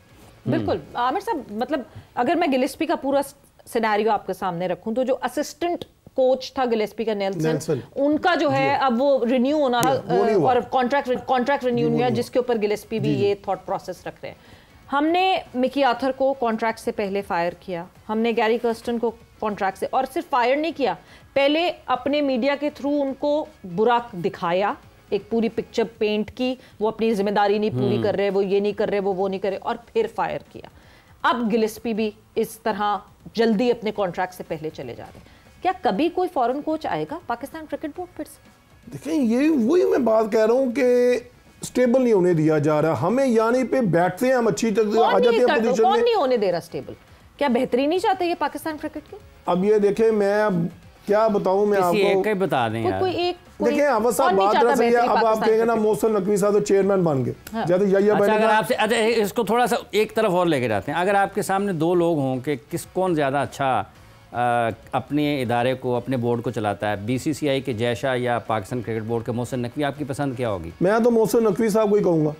बिल्कुल आमिर साहब, मतलब अगर मैं गिलेस्पी का पूरा सिनेरियो आपके सामने रखूं तो जो असिस्टेंट कोच था गिलेस्पी का नेल्सन, उनका जो है अब वो रिन्यू होना और कॉन्ट्रैक्ट रिन्यू हुआ, जिसके ऊपर गिलेस्पी भी ये थॉट प्रोसेस रख रहे हैं। हमने मिकी आर्थर को कॉन्ट्रैक्ट से पहले फायर किया, हमने गैरी कर्स्टन को कॉन्ट्रैक्ट से, और सिर्फ फायर नहीं किया, पहले अपने मीडिया के थ्रू उनको बुरा दिखाया, एक पूरी पिक्चर पेंट की, वो अपनी जिम्मेदारी नहीं पूरी कर रहे, वो ये नहीं कर रहे, वो नहीं कर रहे, और फिर फायर किया। अब गिलेस्पी भी इस तरह जल्दी अपने कॉन्ट्रैक्ट से पहले चले जा रहे हैं। क्या कभी कोई फॉरेन कोच आएगा पाकिस्तान क्रिकेट बोर्ड फिर से? देखिए ये वही मैं बात कह रहा हूँ कि स्टेबल नहीं होने दिया जा रहा हमें, यानी पे बैठते हैं हम अच्छी तरह आ जाते हैं पोजीशन में। कौन नहीं होने दे रहा स्टेबल? क्या बेहतरी नहीं चाहते ये पाकिस्तान क्रिकेट की? अब ये देखें, मैं अब क्या बताऊं, मैं आपको एक ही बता दें यार। देखिए अब साहब बात रहा है, अब आप कहेंगे ना मोहसिन नकवी साहब तो चेयरमैन बन गए। जैसे यही अगर आपसे इसको थोड़ा सा एक तरफ और लेके जाते हैं, अगर आपके सामने दो लोग हों कि कौन ज़्यादा अच्छा अपने इदारे को, अपने बोर्ड को चलाता है, बीसीसीआई के जय शाह या पाकिस्तान क्रिकेट बोर्ड के मोहसिन नकवी, आपकी पसंद क्या होगी? मैं तो मोहसिन नकवी साहब को ही कहूँगा।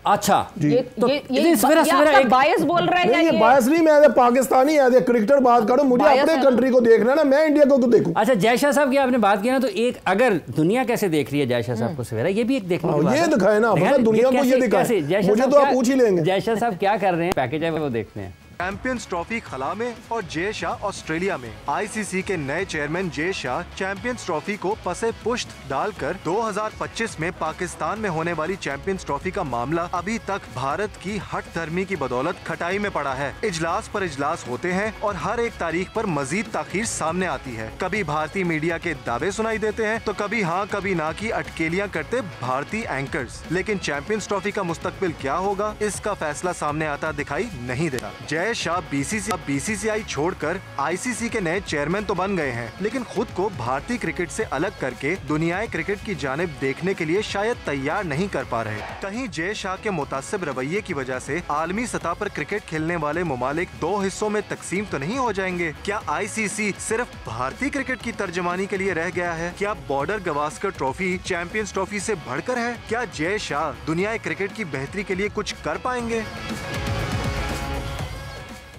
अच्छा जी, तो ये बायस बोल रहे हैं? ये बायस नहीं, मैं as a Pakistani as a cricketer बात करूं, मुझे अपने कंट्री को देखना है ना, मैं इंडिया को देखूं। अच्छा, जय शाह साहब की आपने बात की ना, तो एक अगर दुनिया कैसे देख रही है जय शाह साहब को सवेरा, ये भी एक देखने की बात है। ये दिखाए ना दुनिया को, ये दिखाए, मुझे तो आप पूछ ही लेंगे जय शाह साहब क्या कर रहे हैं, पैकेज है वो देखते हैं। चैंपियंस ट्रॉफी खला में और जय शाह ऑस्ट्रेलिया में। आईसीसी के नए chairman Jay Shah champions trophy को पसे पुश्त डालकर 2025 में पाकिस्तान में होने वाली चैंपियंस ट्रॉफी का मामला अभी तक भारत की हट धर्मी की बदौलत खटाई में पड़ा है। इजलास पर इजलास होते हैं और हर एक तारीख पर मजीद ताखीर सामने आती है। कभी भारतीय मीडिया के दावे सुनाई देते हैं तो कभी हाँ कभी ना की अटकेलियां करते भारतीय एंकर्स। लेकिन चैंपियंस ट्रॉफी का मुस्तकबिल क्या होगा, इसका फैसला सामने आता दिखाई नहीं देता। जय शाह बीसीसीआई छोड़कर आईसीसी के नए चेयरमैन तो बन गए हैं, लेकिन खुद को भारतीय क्रिकेट से अलग करके दुनियाई क्रिकेट की जानिब देखने के लिए शायद तैयार नहीं कर पा रहे। कहीं जय शाह के मुतासिब रवैये की वजह से आलमी सतह पर क्रिकेट खेलने वाले ममालिक दो हिस्सों में तकसीम तो नहीं हो जाएंगे? क्या आईसीसी सिर्फ भारतीय क्रिकेट की तर्जमानी के लिए रह गया है? क्या border Gavaskar trophy champions trophy से बढ़कर है? क्या जय शाह दुनियाई क्रिकेट की बेहतरी के लिए कुछ कर पाएंगे?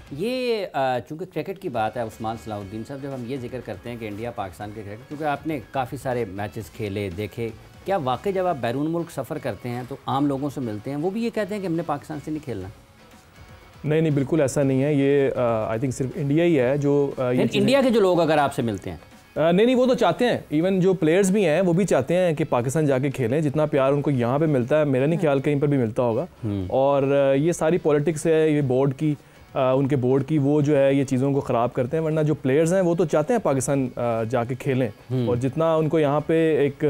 ये चूँकि क्रिकेट की बात है, उस्मान सलाउद्दीन साहब, जब हम ये जिक्र करते हैं कि इंडिया पाकिस्तान के क्रिकेट, क्योंकि आपने काफ़ी सारे मैचेस खेले देखे, क्या वाकई जब आप बैरून मुल्क सफ़र करते हैं तो आम लोगों से मिलते हैं, वो भी ये कहते हैं कि हमने पाकिस्तान से नहीं खेलना? नहीं, बिल्कुल ऐसा नहीं है। ये आई थिंक सिर्फ इंडिया ही है जो इंडिया के जो लोग अगर आपसे मिलते हैं नहीं, वो तो चाहते हैं, इवन जो प्लेयर्स भी हैं वो भी चाहते हैं कि पाकिस्तान जाके खेलें। जितना प्यार उनको यहाँ पे मिलता है मेरा नहीं ख्याल कहीं पर भी मिलता होगा। और ये सारी पॉलिटिक्स है ये बोर्ड की, उनके बोर्ड की, वो जो है ये चीज़ों को ख़राब करते हैं। वरना जो प्लेयर्स हैं वो तो चाहते हैं पाकिस्तान जाके खेलें, और जितना उनको यहाँ पे एक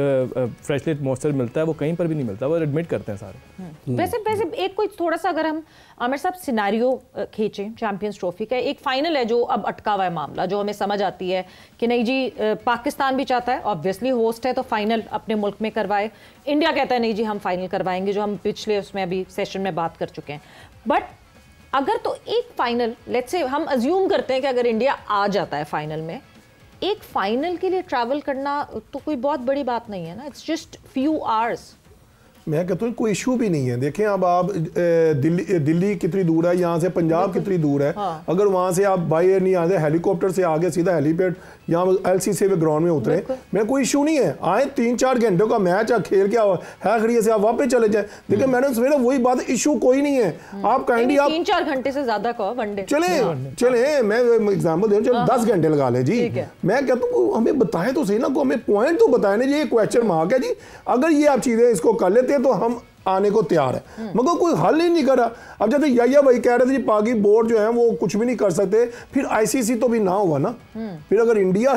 फ्रेशली एटमॉस्फेयर मिलता है वो कहीं पर भी नहीं मिलता, वो एडमिट करते हैं सारे। वैसे एक कोई थोड़ा सा अगर हम आमिर साहब सिनेरियो खींचें चैंपियंस ट्रॉफी का, एक फाइनल है जो अब अटका हुआ है मामला, जो हमें समझ आती है कि नहीं जी पाकिस्तान भी चाहता है, ऑब्वियसली होस्ट है तो फाइनल अपने मुल्क में करवाए, इंडिया कहता है नहीं जी हम फाइनल करवाएंगे, जो हम पिछले उसमें अभी सेशन में बात कर चुके हैं। बट अगर तो एक फाइनल, लेट्स से हम अज्यूम करते हैं कि अगर इंडिया आ जाता है फाइनल में, एक फाइनल के लिए ट्रैवल करना तो कोई बहुत बड़ी बात नहीं है ना, इट्स जस्ट फ्यू आवर्स। मैं कहता हूँ कोई इशू भी नहीं है। देखें अब आप दिल्ली कितनी दूर है यहाँ से, पंजाब कितनी दूर है। हाँ। अगर वहाँ से आप बाई एयर नहीं आते, हेलीकॉप्टर से आगे सीधा हेलीपैड यहाँ LC से ग्राउंड में उतरे, मैं कोई इशू नहीं है। आए 3-4 घंटों का मैच खेल के है खड़िए से आप वापस चले जाए। देखिए मैडम सवेरे वही बात, इशू कोई नहीं है। आप काइंडली आप 3-4 घंटे से ज्यादा कहो वनडे चले मैं एग्जाम्पल दे रहा हूँ, 10 घंटे लगा ले जी। मैं कहता हूँ हमें बताए तो सही ना, को हमें पॉइंट तो बताए ना जी, ये क्वेश्चन मार्क है जी। अगर ये आप चीजें इसको कर लेते हैं तो हम आने को तैयार है, मगर कोई हल ही नहीं करा। अब जैसे या भाई कह रहे थे पाकि बोर्ड जो है वो कुछ भी नहीं कर सकते, फिर ICC तो भी ना हुआ ना। फिर अगर इंडिया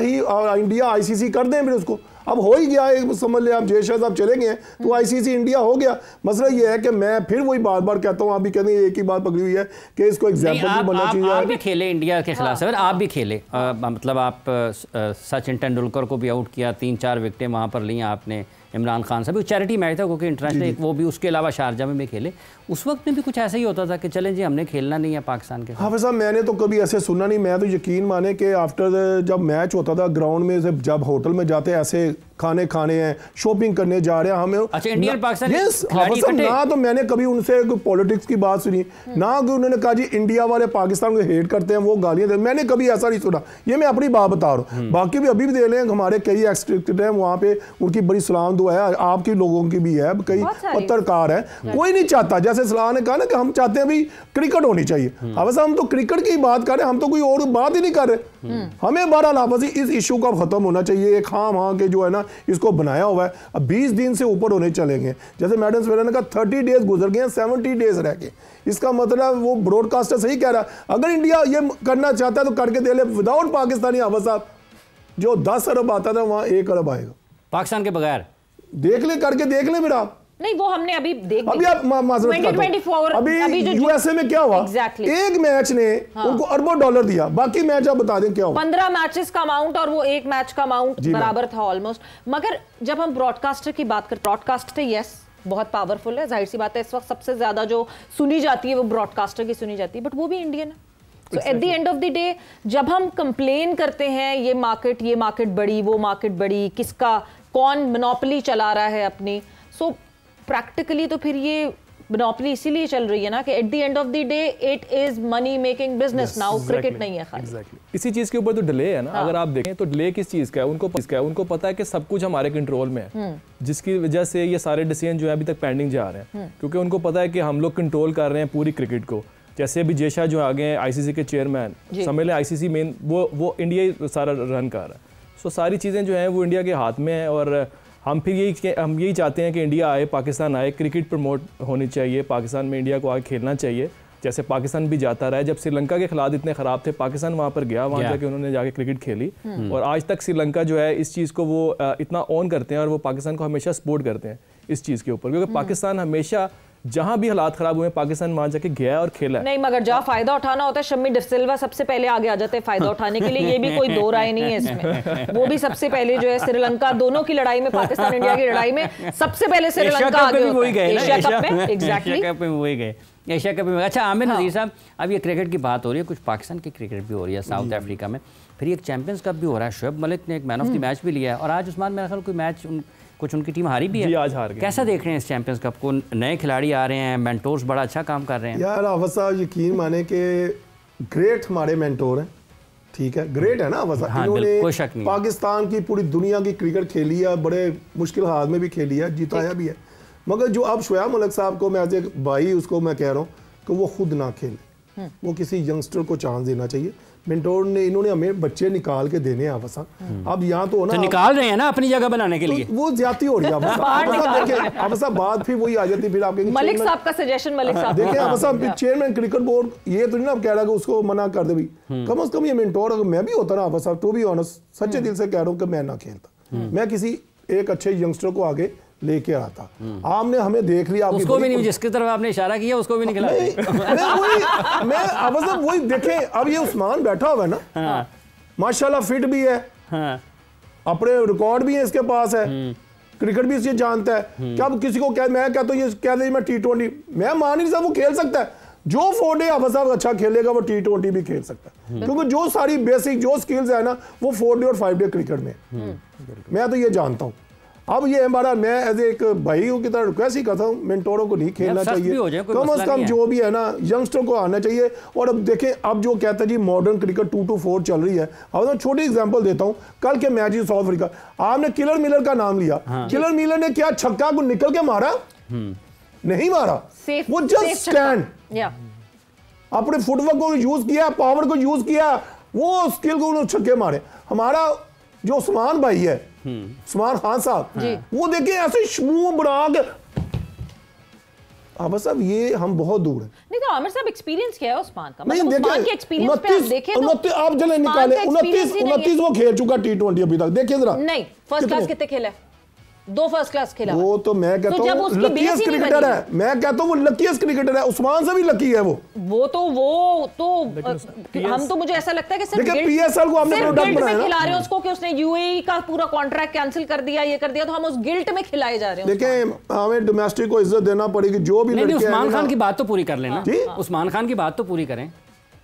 ICC कर दें फिर उसको, अब हो ही गया है, समझ ले आप जय शाह साहब चले गए तो ICC इंडिया हो गया। मसला ये है कि मैं फिर वही बार बार कहता हूँ, आप भी कहते हैं एक ही बात पकड़ी हुई है कि इसको एग्जाम्पल भी बनना चाहिए। आप भी खेले इंडिया के खिलाफ सर, आप भी खेले, मतलब आप सचिन तेंदुलकर को भी आउट किया, 3-4 विकेटें वहाँ पर ली आपने, इमरान खान से भी चैरिटी मैच था क्योंकि इंटरनेशनल वो भी, उसके अलावा शारजा में भी खेले। उस वक्त में भी कुछ ऐसा ही होता था कि चलें जी हमने खेलना नहीं है पाकिस्तान के। हाँ साहब मैंने तो कभी ऐसे सुना नहीं। मैं तो यकीन माने कि आफ्टर जब मैच होता था ग्राउंड में से, जब होटल में जाते ऐसे खाने हैं, शॉपिंग करने जा रहे हैं हमें, अच्छा इंडियन पाकिस्तान ना तो मैंने कभी उनसे पॉलिटिक्स की बात सुनी ना कि उन्होंने कहा जी इंडिया वाले पाकिस्तान को हेट करते हैं, वो गालियां दे, मैंने कभी ऐसा नहीं सुना। ये मैं अपनी बात बता रहा हूँ। बाकी भी अभी भी दे लें, हमारे कई एक्सट्रिक्टेड हैं वहाँ पे, उनकी बड़ी सलाम दुआ है, आपकी लोगों की भी है, कई पत्रकार है। कोई नहीं चाहता, जैसे सलाह ने कहा ना कि हम चाहते हैं भी क्रिकेट होनी चाहिए। अब हम तो क्रिकेट की बात कर रहे हैं, हम तो कोई और बात ही नहीं कर रहे। हमें बहरहाल आपसी इस इशू का खत्म होना चाहिए। एक हाँ के जो है ना इसको बनाया हुआ है, अब 20 दिन से ऊपर होने चलेंगे। जैसे मैडम सवेरा ने कहा 30 डेज गुजर गए हैं, 70 डेज रह गए। इसका मतलब वो ब्रॉडकास्टर सही कह रहा है। अगर इंडिया ये करना चाहता है तो करके दे ले, विदाउट पाकिस्तानी आवाज साहब जो 10 अरब आता था वहां 1 अरब आएगा पाकिस्तान के बगैर। देख ले, करके देख ले फिर आप। नहीं वो हमने अभी देख अभी आप अभी यूएसए में क्या हुआ, एक मैच ने उनको अरबों डॉलर दिया, बाकी मैच आप बता दें क्या हुआ। 15 मैचेस का अमाउंट और वो एक मैच का अमाउंट बराबर था ऑलमोस्ट। मगर जब हम ब्रॉडकास्टर की बात करते, ब्रॉडकास्टर यस बहुत पावरफुल है, जाहिर सी बात है इस वक्त सबसे ज्यादा जो सुनी जाती है वो ब्रॉडकास्टर की सुनी जाती है, बट वो भी इंडियन है। So at the end of the day, जब हम कंप्लेन करते हैं ये मार्केट बड़ी, वो मार्केट बड़ी, किसका कौन मोनोपोली चला रहा है अपनी, सो प्रैक्टिकली तो फिर ये मोनोपोली इसीलिए चल रही है ना कि at the end of the day it is money making business now, cricket नहीं है खाली। इसी चीज के ऊपर तो डिले है ना। अगर आप देखें तो डिले किस चीज का है, उनको पता है कि सब कुछ हमारे कंट्रोल में है, जिसकी वजह से ये सारे डिसीजन जो है अभी तक पेंडिंग जा रहे हैं, क्योंकि उनको पता है कि हम लोग कंट्रोल कर रहे हैं पूरी क्रिकेट को। जैसे अभी जय शाह जो आगे हैं ICC के चेयरमैन, समझ लें ICC मेन वो इंडिया ही सारा रन कर रहा है। सो सारी चीज़ें जो हैं वो इंडिया के हाथ में है, और हम यही चाहते हैं कि इंडिया आए, पाकिस्तान आए, क्रिकेट प्रमोट होनी चाहिए, पाकिस्तान में इंडिया को आगे खेलना चाहिए। जैसे पाकिस्तान भी जाता रहा है, जब श्रीलंका के हालात इतने ख़राब थे पाकिस्तान वहाँ पर गया, वहाँ जाके उन्होंने जाके क्रिकेट खेली, और आज तक श्रीलंका जो है इस चीज़ को वो इतना ऑन करते हैं और वो पाकिस्तान को हमेशा सपोर्ट करते हैं इस चीज़ के ऊपर, क्योंकि पाकिस्तान हमेशा जहां भी हालात खराब हुए पाकिस्तान वहां जाके गया और खेला। नहीं मगर जहाँ फायदा उठाना होता है शम्मी डिसिल्वा सबसे पहले आगे आ जाते हैं फायदा उठाने के लिए, ये भी कोई दो राय नहीं है इसमें। वो भी सबसे पहले जो है श्रीलंका, दोनों की लड़ाई में, पाकिस्तान इंडिया की लड़ाई में सबसे पहले श्रीलंका आगे होता है। एशिया कप में एग्जैक्टली वही गए, एशिया कप में। अच्छा आमिर नज़ीर साहब, अब ये क्रिकेट की बात हो रही है, कुछ पाकिस्तान की क्रिकेट भी हो रही है साउथ अफ्रीका में, फिर एक चैंपियंस कप भी हो रहा है, शुएब मलिक ने एक मैन ऑफ द मैच भी लिया है, और आज उस्मान मेरा ख्याल कोई मैच कुछ उनकी टीम हारी भी है। आज हार गई। कैसा देख रहे हैं इस चैंपियंस कप को? नए खिलाड़ी आ रहे हैं, मेंटोर्स बड़ा अच्छा काम कर रहे हैं। यार आवाज साहब यकीन माने कि ग्रेट हमारे मेंटोर हैं, ठीक है, ग्रेट है ना आवाज साहब। इन्होंने पाकिस्तान की पूरी दुनिया की क्रिकेट खेली है, बड़े मुश्किल हालात में भी खेली है, जिताया भी है। मगर जो अब शुएब मलिक साहब को मैं एज ए भाई उसको मैं कह रहा हूँ कि वो खुद ना खेले, वो किसी यंगस्टर को चांस देना चाहिए। मिंटोर ने इन्होंने हमें बच्चे निकाल के देने हैं आपस। अब यहाँ तो ना निकाल रहे हैं ना अपनी जगह बनाने के लिए, वो ज्यादा हो रही है आपस। बात फिर वही आ जाती है, फिर आपके मलिक साहब का सजेशन, मलिक साहब देखिए आपस चेयरमैन क्रिकेट बोर्ड ये तो नहीं ना कह रहा कि उसको मना कर दे भी, कम से कम ये मिंटोर अगर मैं भी होता ना आपस, टू बी ऑनेस्ट सच्चे दिल से कह रहा हूँ कि मैं ना खेलता, मैं किसी एक अच्छे यंगस्टर को आगे लेके आता। आपने हमें देख लिया, उसको भी नहीं, जिसकी तरफ आपने इशारा किया उसको भी नहीं खिलाते। मैं अब वही देखें, अब ये उस्मान बैठा हुआ है ना, माशाल्लाह फिट भी है, अपने रिकॉर्ड भी है इसके पास है, क्रिकेट भी इसे जानता है। क्या किसी को मैं कहता हूँ ये कह दे मैं T20, मैं मान नहीं सकता, वो खेल सकता है। जो 4 डे साहब अच्छा खेलेगा वो T20 भी खेल सकता है, क्योंकि जो सारी बेसिक जो स्किल्स है ना वो 4 डे और 5 डे क्रिकेट में, मैं तो ये जानता हूँ। अब ये हमारा, मैं एज एक भाई की तरह रिक्वेस्ट ही करता हूँ, मेंटोरों को नहीं खेलना चाहिए, कम से कम जो भी है ना यंगस्टर को आना चाहिए। और अब देखें, अब जो कहते हैं जी मॉडर्न क्रिकेट 2 to 4 चल रही है, अब मैं छोटी एग्जांपल देता हूँ। कल के मैच साउथ अफ्रीका, आपने किलर मिलर का नाम लिया, किलर मिलर ने क्या छक्का को निकल के मारा? नहीं मारा, वो जस्ट स्टैंड, अपने फुटवर्क को यूज किया, पावर को यूज किया, वो स्किल को उन्होंने छक्के मारे। हमारा जो उस्मान भाई है, उस्मान खान साहब, वो देखिए ऐसे मुंह बना के, बस अब ये हम बहुत दूर हैं। नहीं तो आमिर साहब एक्सपीरियंस क्या है उस्मान का? नहीं उस्मान के एक्सपीरियंस पे आप देखें तो आप चले निकाले 29 वो खेल चुका T20 अभी तक, देखिए जरा। नहीं, फर्स्ट क्लास कितने खेले? 2 फर्स्ट क्लास खेला। वो तो मैं कहता हूँ लकीएस्ट क्रिकेटर है, मैं कहता हूँ वो लकीएस्ट क्रिकेटर है, उस्मान से भी लकी है वो तो हम तो मुझे ऐसा लगता है कि सिर्फ PSL को हमने प्रोडक्ट बनाया खिला रहे हैं उसको कि उसने UAE का पूरा कॉन्ट्रैक्ट कैंसिल कर दिया, ये कर दिया, तो हम उस गिल्ट में खिलाए जा रहे हैं। देखिए हमें डोमेस्टिक को इज्जत देना पड़ेगी, जो भी लड़के। उस्मान खान की बात तो पूरी कर लेना, उस्मान खान की बात तो पूरी करें।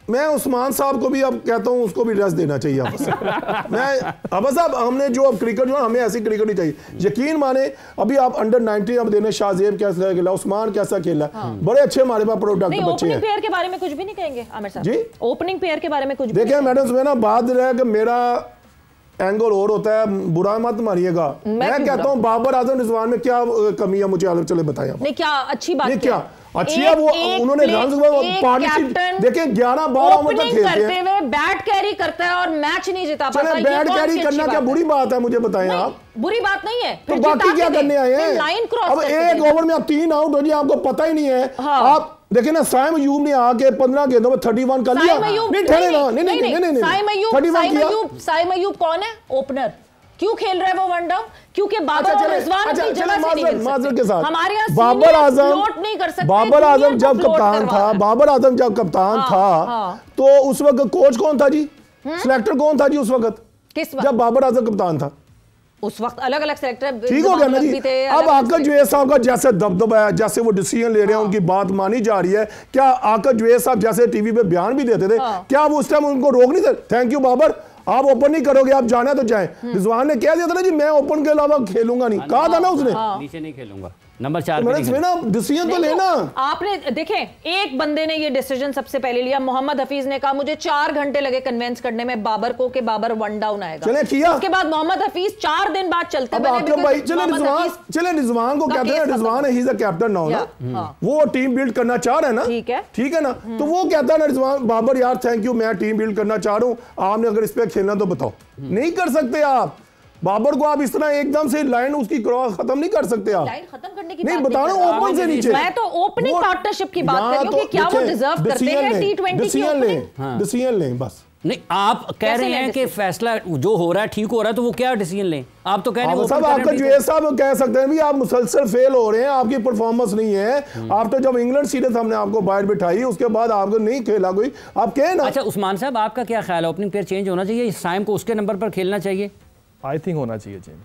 मैं उस्मान साहब को भी अब कहता हूं उसको भी रेस्ट देना चाहिए आपस मैं अब साहब हमने जो अब क्रिकेट जो हमें ऐसी क्रिकेट नहीं चाहिए। यकीन माने अभी आप अंडर 19 अब देने, शाहजेब कैसा खेला, उस्मान कैसा खेला, बड़े अच्छे हमारे पास प्रोडक्ट बच्चे हैं। ओपनिंग पेयर के बारे में कुछ भी नहीं कहेंगे आमिर साहब जी? ओपनिंग पेयर के बारे में कुछ देखिए मैडम, मैं ना बात रहा कि मेरा एंगल और होता है, बुरा मत मारिएगा। मैं कहता हूँ बाबर आजम रिजवान में क्या कमी है, मुझे चले बताएं। नहीं क्या अच्छी बात क्या अच्छी है, वो उन्होंने पार्टनरशिप देखिए 11-12 ओवर तक खेलते हैं, बैट कैरी करता है और मैच नहीं जिता पाता। चले बैट कैरी करना क्या बुरी बात है, मुझे बताएं आप? बुरी बात नहीं है, तो बाकी क्या करने आए हैं? अब एक ओवर में आप 3 आउट हो जाए, आपको पता ही नहीं है। आप देखिए ना, साइम अयूब ने आके 15 गेंदों में 31 कर लिया। नहीं ठहरे ना, नहीं साइम अयूब कौन है? ओपनर। क्यों खेल रहा है वो वन डाउन? क्योंकि बाबर और रिजवान अपनी जगह से नहीं मिल सकते। के साथ हमारे यहाँ बाबर आजम फ्लोट नहीं कर सकते। बाबर आजम जब कप्तान था, बाबर आजम जब कप्तान था तो उस वक्त कोच कौन था जी? सिलेक्टर कौन था जी उस वक्त? किस वक्त? जब बाबर आजम कप्तान था उस वक्त अलग अलग सेलेक्टर, ठीक हो गया ना जी। अब आकर जुवैद साहब का जैसे दबदबा है, जैसे वो डिसीजन ले रहे हैं, उनकी बात मानी जा रही है। क्या आकर जुवैद साहब जैसे टीवी पे बयान भी देते थे, क्या वो उस टाइम उनको रोक नहीं सकते? थैंक यू बाबर, आप ओपन नहीं करोगे, आप जाना तो जाए। रिजवान ने कह दिया था ना जी मैं ओपन के अलावा खेलूंगा नहीं, कहा था ना उसने, नीचे नहीं खेलूंगा। नंबर 4 ना डिसीजन तो लेना। आपने देखें, एक बंदे ने ये डिसीजन सबसे पहले लिया, मोहम्मद हफीज ने कहा मुझे 4 घंटे लगे कन्विंस करने में बाबर को कि बाबर वन डाउन आएगा। चले किया, उसके बाद मोहम्मद हफीज 4 दिन बाद चलते चले रिजवान को कहते हैं, Rizwan he is the captain now ना, वो टीम बिल्ड करना चाह रहे हैं ना, ठीक है ना, तो वो कहता है ना रिजवान, बाबर यार थैंक यू, मैं टीम बिल्ड करना चाह रहा हूँ, आपने अगर इस पे खेलना तो बताओ। नहीं कर सकते आप बाबर को, आप इस तरह एकदम से लाइन उसकी खत्म नहीं कर सकते आप। लाइन खत्म करने की नहीं बता रहा हूं, ओपन से नीचे। मैं तो ओपनिंग पार्टनरशिप की बात कर रही हूं कि क्या वो डिजर्व करते हैं T20 की ओपनिंग। डिसीजन लें बस। नहीं आप कह रहे हैं कि फैसला जो हो रहा है ठीक हो रहा है, तो वो क्या डिसीजन लें? आप तो कह रहे हैं सब आपका जुवैद साहब कह सकते हैं भी आप मुसलसल फेल हो रहे हैं, आपकी परफॉर्मेंस नहीं है। आफ्टर जब इंग्लैंड सीरीज हमने आपको बाहर बिठाई, उसके बाद आपको नहीं खेला कोई, आप कहे ना। अच्छा उस्मान साहब, आपका क्या ख्याल है, ओपनिंग पेयर चेंज होना चाहिए? साइम को उसके नंबर पर खेलना चाहिए? आई थिंक होना चाहिए चेंज,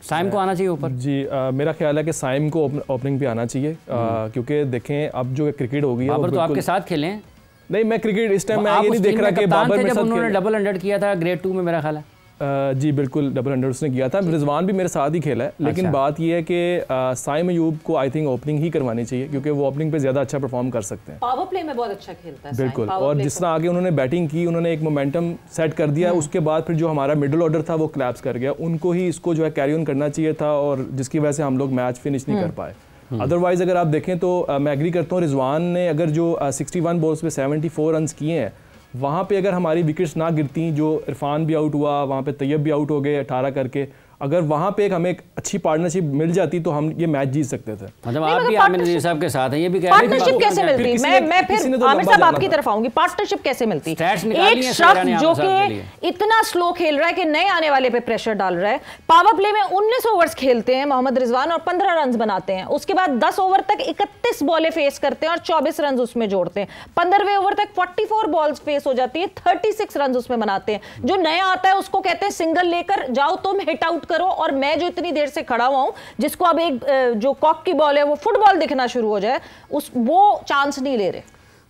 साइम को आना चाहिए ऊपर जी। मेरा ख्याल है कि साइम को ओपनिंग पे आना चाहिए, क्योंकि देखें अब जो क्रिकेट हो गई है, बाबर तो आपके साथ खेले हैं। नहीं मैं क्रिकेट इस टाइम मैं ये नहीं देख रहा कि बाबर में उन्होंने डबल 100 किया था ग्रेड 2 में, मेरा ख्याल है जी बिल्कुल डबल 100 उसने किया था। रिजवान भी मेरे साथ ही खेला है, लेकिन बात यह है कि साइम अयूब को आई थिंक ओपनिंग ही करवानी चाहिए, क्योंकि वो ओपनिंग पे ज्यादा अच्छा परफॉर्म कर सकते हैं। पावर प्ले में बहुत अच्छा खेलता है बिल्कुल, और जिस तरह आगे उन्होंने बैटिंग की, उन्होंने एक मोमेंटम सेट कर दिया, उसके बाद फिर जो हमारा मिडिल ऑर्डर था वो क्लैप्स कर गया। उनको ही इसको जो है कैरी ऑन करना चाहिए था, और जिसकी वजह से हम लोग मैच फिनिश नहीं कर पाए। अदरवाइज अगर आप देखें तो मैं एग्री करता हूँ, रिजवान ने अगर जो 61 बॉल्स पे 74 रन किए हैं, वहाँ पे अगर हमारी विकेट्स ना गिरती, जो इरफान भी आउट हुआ, वहाँ पे तैयब भी आउट हो गए 18 करके, अगर वहाँ पे हमें एक अच्छी पार्टनरशिप मिल जाती तो हम ये मैच जीत सकते थे। मतलब आप भी आमिर नज़ीर साहब के साथ हैं, ये भी कह रहे हैं पार्टनरशिप कैसे मिलती? मैं फिर आमिर साहब आपकी तरफ आऊंगी, पार्टनरशिप कैसे मिलती? एक शख्स जो कि इतना स्लो खेल रहा है कि नए आने वाले पे प्रेशर डाल रहा है, पावर प्ले में 19 ओवर्स खेलते हैं मोहम्मद रिजवान और 15 रन बनाते हैं, उसके बाद 10 ओवर तक 31 बॉलें फेस करते हैं और 24 रन उसमें जोड़ते हैं, 15वें ओवर तक 44 बॉल्स फेस हो जाती है, 36 रन उसमें बनाते हैं। जो नया आता है उसको कहते हैं सिंगल लेकर जाओ तुम, हिट आउट करो, और मैं जो इतनी देर से खड़ा हुआ हूं, जिसको अब एक जो कॉक की बॉल है वो फुटबॉल दिखना शुरू हो जाए, वो चांस नहीं ले रहे।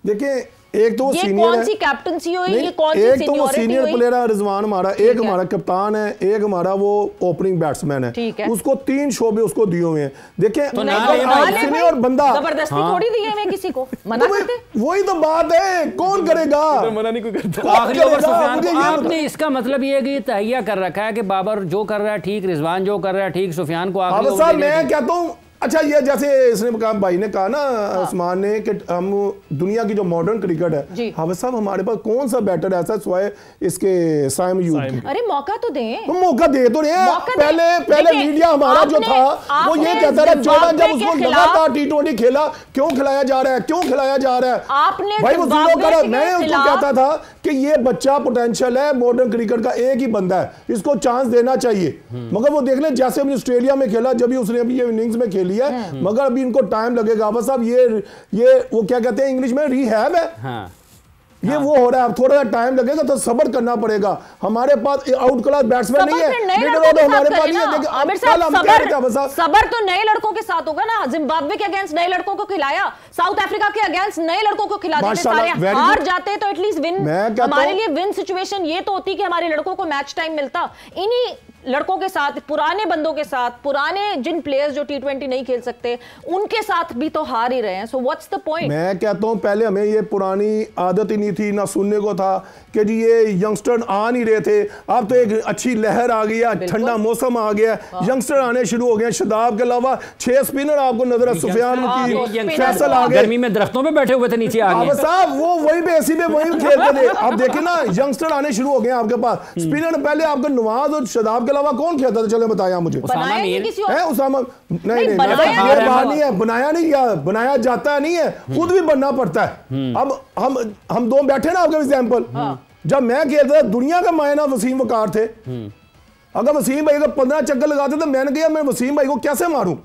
देखिए एक तो वो ये सीनियर कौन सी कैप्टनसी हुई, ये कौन सी एक तो वो सीनियरिटी सीनियर हुई? प्लेयर है रिजवान हमारा, एक हमारा कप्तान है, एक हमारा वो ओपनिंग बैट्समैन है, उसको 3 शोबे उसको दिए हुए हैं। देखिए तो सीनियर बंदा जबरदस्ती थोड़ी दिए हुए किसी को, मना करते, वही तो बात है, कौन करेगा? मना नहीं कोई करता। आखिरी ओवर सुफियान, आपने इसका मतलब ये कि तहैया कर रखा है कि बाबर जो कर रहा है ठीक, रिजवान जो कर रहा है ठीक, सुफियान को आखिरी ओवर मैं कहता हूँ अच्छा, ये जैसे इसने भाई ने कहा ना उस्मान ने कि हम दुनिया की जो मॉडर्न क्रिकेट है, हाफिज साहब हमारे पास कौन सा बैटर ऐसा सिवाय इसके साइम यूब? अरे मौका तो दें, मौका दे तो रहे हैं। पहले मीडिया हमारा जो था वो ये कहता रहा 14 जब उसको लगातार T20 खेला, क्यों खिलाया जा रहा है, क्यों खिलाया जा रहा है? आपने भाई वो मैं उसको कहता था कि ये बच्चा पोटेंशियल है, मॉडर्न क्रिकेट का एक ही बंदा है, इसको चांस देना चाहिए। मगर वो देख ले जैसे अभी ऑस्ट्रेलिया में खेला, जब भी उसने अभी ये इनिंग्स में खेली है, मगर अभी इनको टाइम लगेगा। बस अब ये वो क्या कहते हैं इंग्लिश में, रिहैब है। हाँ। ये वो हो रहा है, अब थोड़ा सा टाइम लगेगा, तो सब्र करना पड़ेगा। हमारे पास आउट क्लास बैट्समैन नहीं है, हमारे पास नहीं है। सब्र तो नए लड़कों के साथ होगा ना। जिम्बाब्वे के अगेंस्ट नए लड़कों को खिलाया, साउथ अफ्रीका के अगेंस्ट नए लड़कों को खिला देते, सारे हार जाते तो एटलीस्ट विन, हमारे लिए विन सिचुएशन ये तो होती कि हमारे लड़कों को मैच टाइम मिलता। इन्हीं लड़कों के साथ, पुराने बंदों के साथ, पुराने जिन प्लेयर्स जो T20 नहीं खेल सकते, उनके साथ भी तो हार ही रहे हैं। So what's the point? मैं कहता हूं पहले हमें ये पुरानी आदत ही नहीं थी, ना सुनने को था कि जी ये यंगस्टर आ नहीं रहे थे। अब तो एक अच्छी लहर आ गई है, ठंडा मौसम आ गया, यंगस्टर आने शुरू हो गए। शदाब के अलावा 6 स्पिनर आपको नजर है, सुफियान की, फैसल आ गए, गर्मी में दरख्तों पे बैठे हुए थे, नीचे आ गए साहब, वो वहीं पे एसी में वहीं खेलते थे। अब देखिए ना यंगस्टर आने शुरू हो गए आपके पास। स्पिनर पहले आपको नवाज और शदाब के अलावा कौन खेलता था? चले बताया मुझे। उसामा नहीं, बनाया नहीं गया, बनाया जाता नहीं है, खुद भी बनना पड़ता है। अब हम दो बैठे ना आपके एग्जाम्पल, जब मैं खेलता था दुनिया का मायना वसीम वकार थे। अगर वसीम भाई को 15 चक्कर लगाते तो मैंने कहा मैं वसीम भाई को कैसे मारूं?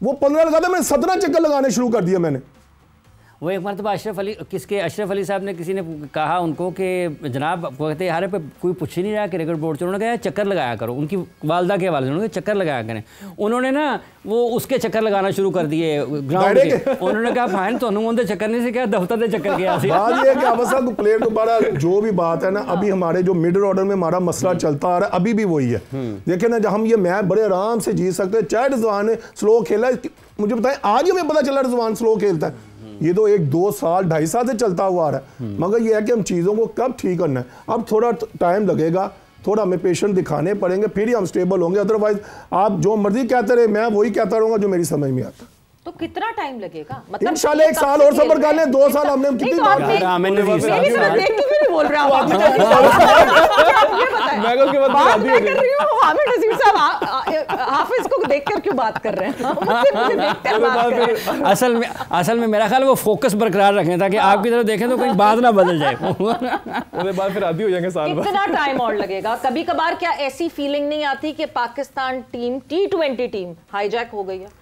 वो 15 लगाते, मैंने 17 चक्कर लगाने शुरू कर दिया मैंने। वो एक मरतबा अशरफ अली साहब ने, किसी ने कहा उनको कि जनाब कहते यार पे कोई पूछ ही नहीं रहा क्रिकेट बोर्ड से, उन्होंने कहा चक्कर लगाया करो, उनकी वालदा के हवाले से उन्होंने चक्कर लगाया करें। उन्होंने ना वो उसके चक्कर लगाना शुरू कर दिए ग्राउंड के। उन्होंने कहा फाइन तो उन्होंने चक्कर नहीं से क्या दफ्तर के चक्कर गया। बात ये है कि अब प्लेयर दोबारा जो भी बात है ना, अभी हमारे जो मिडिल ऑर्डर में हमारा मसला चलता आ रहा है, अभी भी वही है। देखिए ना, जब हम ये मैच बड़े आराम से जीत सकते हैं, चाहे रिजवान ने स्लो खेला, मुझे बताएं आज हमें पता चला रिजवान स्लो खेलता है। ये तो 1-2 साल 2.5 साल से चलता हुआ आ रहा है। मगर ये है कि हम चीज़ों को कब ठीक करना है, अब थोड़ा टाइम लगेगा, थोड़ा हमें पेशेंस दिखाने पड़ेंगे, फिर ही हम स्टेबल होंगे। अदरवाइज आप जो मर्जी कहते रहे, मैं वही कहता रहूंगा जो मेरी समझ में आता। तो कितना टाइम लगेगा? मतलब इंशाल्लाह 1 साल और सब्र कर लें। 2 साल हमने कितनी बात बोल रहा हाफिज को देखकर क्यों बात कर रहे हैं? असल में मेरा ख्याल वो फोकस बरकरार रखें ताकि आपकी तरफ देखें तो कोई बात ना बदल जाए। उसके बाद फिर आदी हो जाएंगे साल भर। कितना टाइम और लगेगा? कभी कभार क्या ऐसी फीलिंग नहीं आती कि Pakistan team T20 team hijack हो गई है?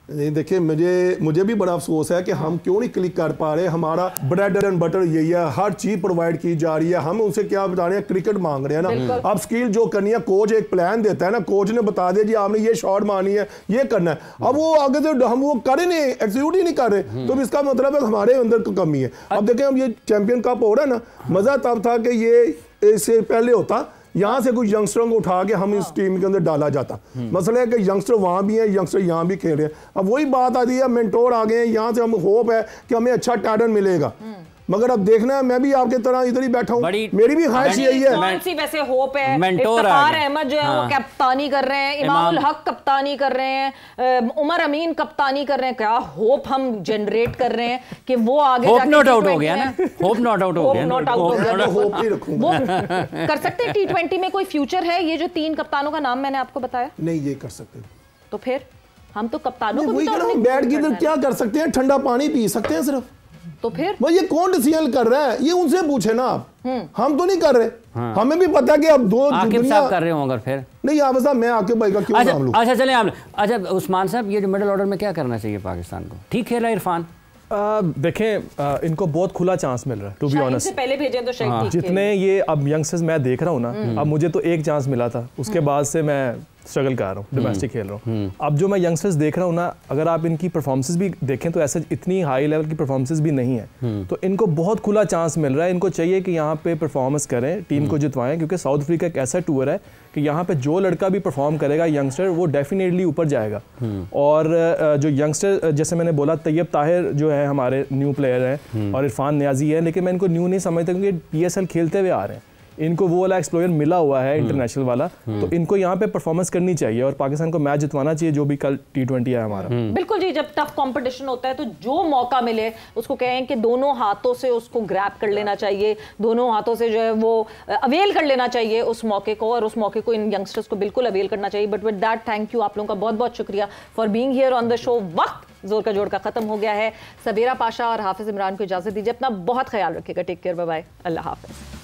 नहीं, देखिए मुझे भी बड़ा अफसोस है कि हम क्यों नहीं क्लिक कर पा रहे। हमारा ब्रेड एंड बटर यही है, हर चीज प्रोवाइड की जा रही है, हम उनसे क्या बता रहे हैं, क्रिकेट मांग रहे हैं ना। अब स्किल जो करनी है, कोच एक प्लान देता है ना, कोच ने बता दिया जी आपने ये शॉट मारनी है, ये करना है। अब वो आगे से हम वो कर ही नहीं, एक्सिक्यूट ही नहीं कर रहे, तो इसका मतलब है हमारे अंदर कमी है। अब देखें, अब ये चैंपियन कप हो रहा है ना, मजा तब था कि ये इससे पहले होता, यहाँ से कुछ यंगस्टरों को उठा के हम इस टीम के अंदर डाला जाता। मसला है कि यंगस्टर वहाँ भी हैं, यंगस्टर यहाँ भी खेल रहे हैं। अब वही बात आती है, मेंटोर आ गए हैं, यहाँ से हम होप है कि हमें अच्छा टैलेंट मिलेगा। मगर अब देखना है, मैं भी आपके तरह इधर ही बैठा हूँ, मेरी भी ख्वाहिश यही है। कौन सी वैसे होप है? इफ्तिखार अहमद जो है वो कप्तानी कर रहे हैं, इमामुल हक कप्तानी कर रहे हैं, उमर अमीन कप्तानी कर रहे हैं। क्या होप हम जनरेट कर रहे हैं कि वो आगे होप नॉट आउट हो गया ना, होप नॉट आउट हो गया, होप ही रखूंगा। वो कर सकते हैं T20 में कोई फ्यूचर है? ये जो 3 कप्तानों का नाम मैंने आपको बताया, नहीं ये कर सकते। तो फिर हम तो कप्तानों को बैठ के इधर क्या कर सकते हैं? ठंडा पानी पी सकते हैं सिर्फ। तो फिर भाई ये कौन डिसीजन कर रहा है? ये उनसे पूछे ना आप, हम तो नहीं कर रहे। हमें भी पता है कि अब दो आकिब साहब कर रहे होंगे फिर। नहीं आप साहब, मैं आकिब भाई का क्यों नाम लूं? अच्छा चलें आप। अच्छा उस्मान साहब, ये जो मिडिल ऑर्डर में क्या करना चाहिए पाकिस्तान को? ठीक खेला इरफान? देखें इनको बहुत खुला चांस मिल रहा है, टू बी ऑनेस्ट। पहले भेजें तो शायद जितने ये अब यंगस्टर्स मैं देख रहा हूँ ना, अब मुझे तो एक चांस मिला था, उसके बाद से मैं स्ट्रगल कर रहा हूँ, डोमेस्टिक खेल रहा हूँ। अब जो मैं यंगस्टर्स देख रहा हूँ ना, अगर आप इनकी परफॉर्मेंसेस भी देखें तो ऐसे इतनी हाई लेवल की परफॉर्मेंसेस भी नहीं है। तो इनको बहुत खुला चांस मिल रहा है, इनको चाहिए कि यहाँ पे परफॉर्मेंस करें, टीम को जितवाएं, क्योंकि साउथ अफ्रीका एक ऐसा टूर है कि यहाँ पे जो लड़का भी परफॉर्म करेगा यंगस्टर, वो डेफिनेटली ऊपर जाएगा। और जो यंगस्टर जैसे मैंने बोला, तैयब ताहिर जो है हमारे न्यू प्लेयर हैं और इरफान नियाजी है, लेकिन मैं इनको न्यू नहीं समझता क्योंकि PSL खेलते हुए आ रहे हैं, इनको वो वाला एक्सप्लोजर मिला हुआ है इंटरनेशनल वाला, तो इनको यहाँ पे परफॉर्मेंस करनी चाहिए और पाकिस्तान को मैच जितवाना चाहिए जो भी कल T20 है हमारा। बिल्कुल जी, जब टफ कंपटीशन होता है तो जो मौका मिले उसको कहें कि दोनों हाथों से उसको ग्रैब कर लेना चाहिए, दोनों हाथों से जो है वो अवेल कर लेना चाहिए उस मौके को, और उस मौके को इन यंगस्टर्स को बिल्कुल अवेल करना चाहिए। But with that thank you, आप लोगों का बहुत बहुत शुक्रिया for being here on the show. वक्त जोर का जोड़ का खत्म हो गया है। सबीरा पाशा और हाफिज इमरान को इजाजत दीजिए, अपना बहुत ख्याल रखिएगा। टेक केयर, बाय बाय, अल्लाह हाफिज।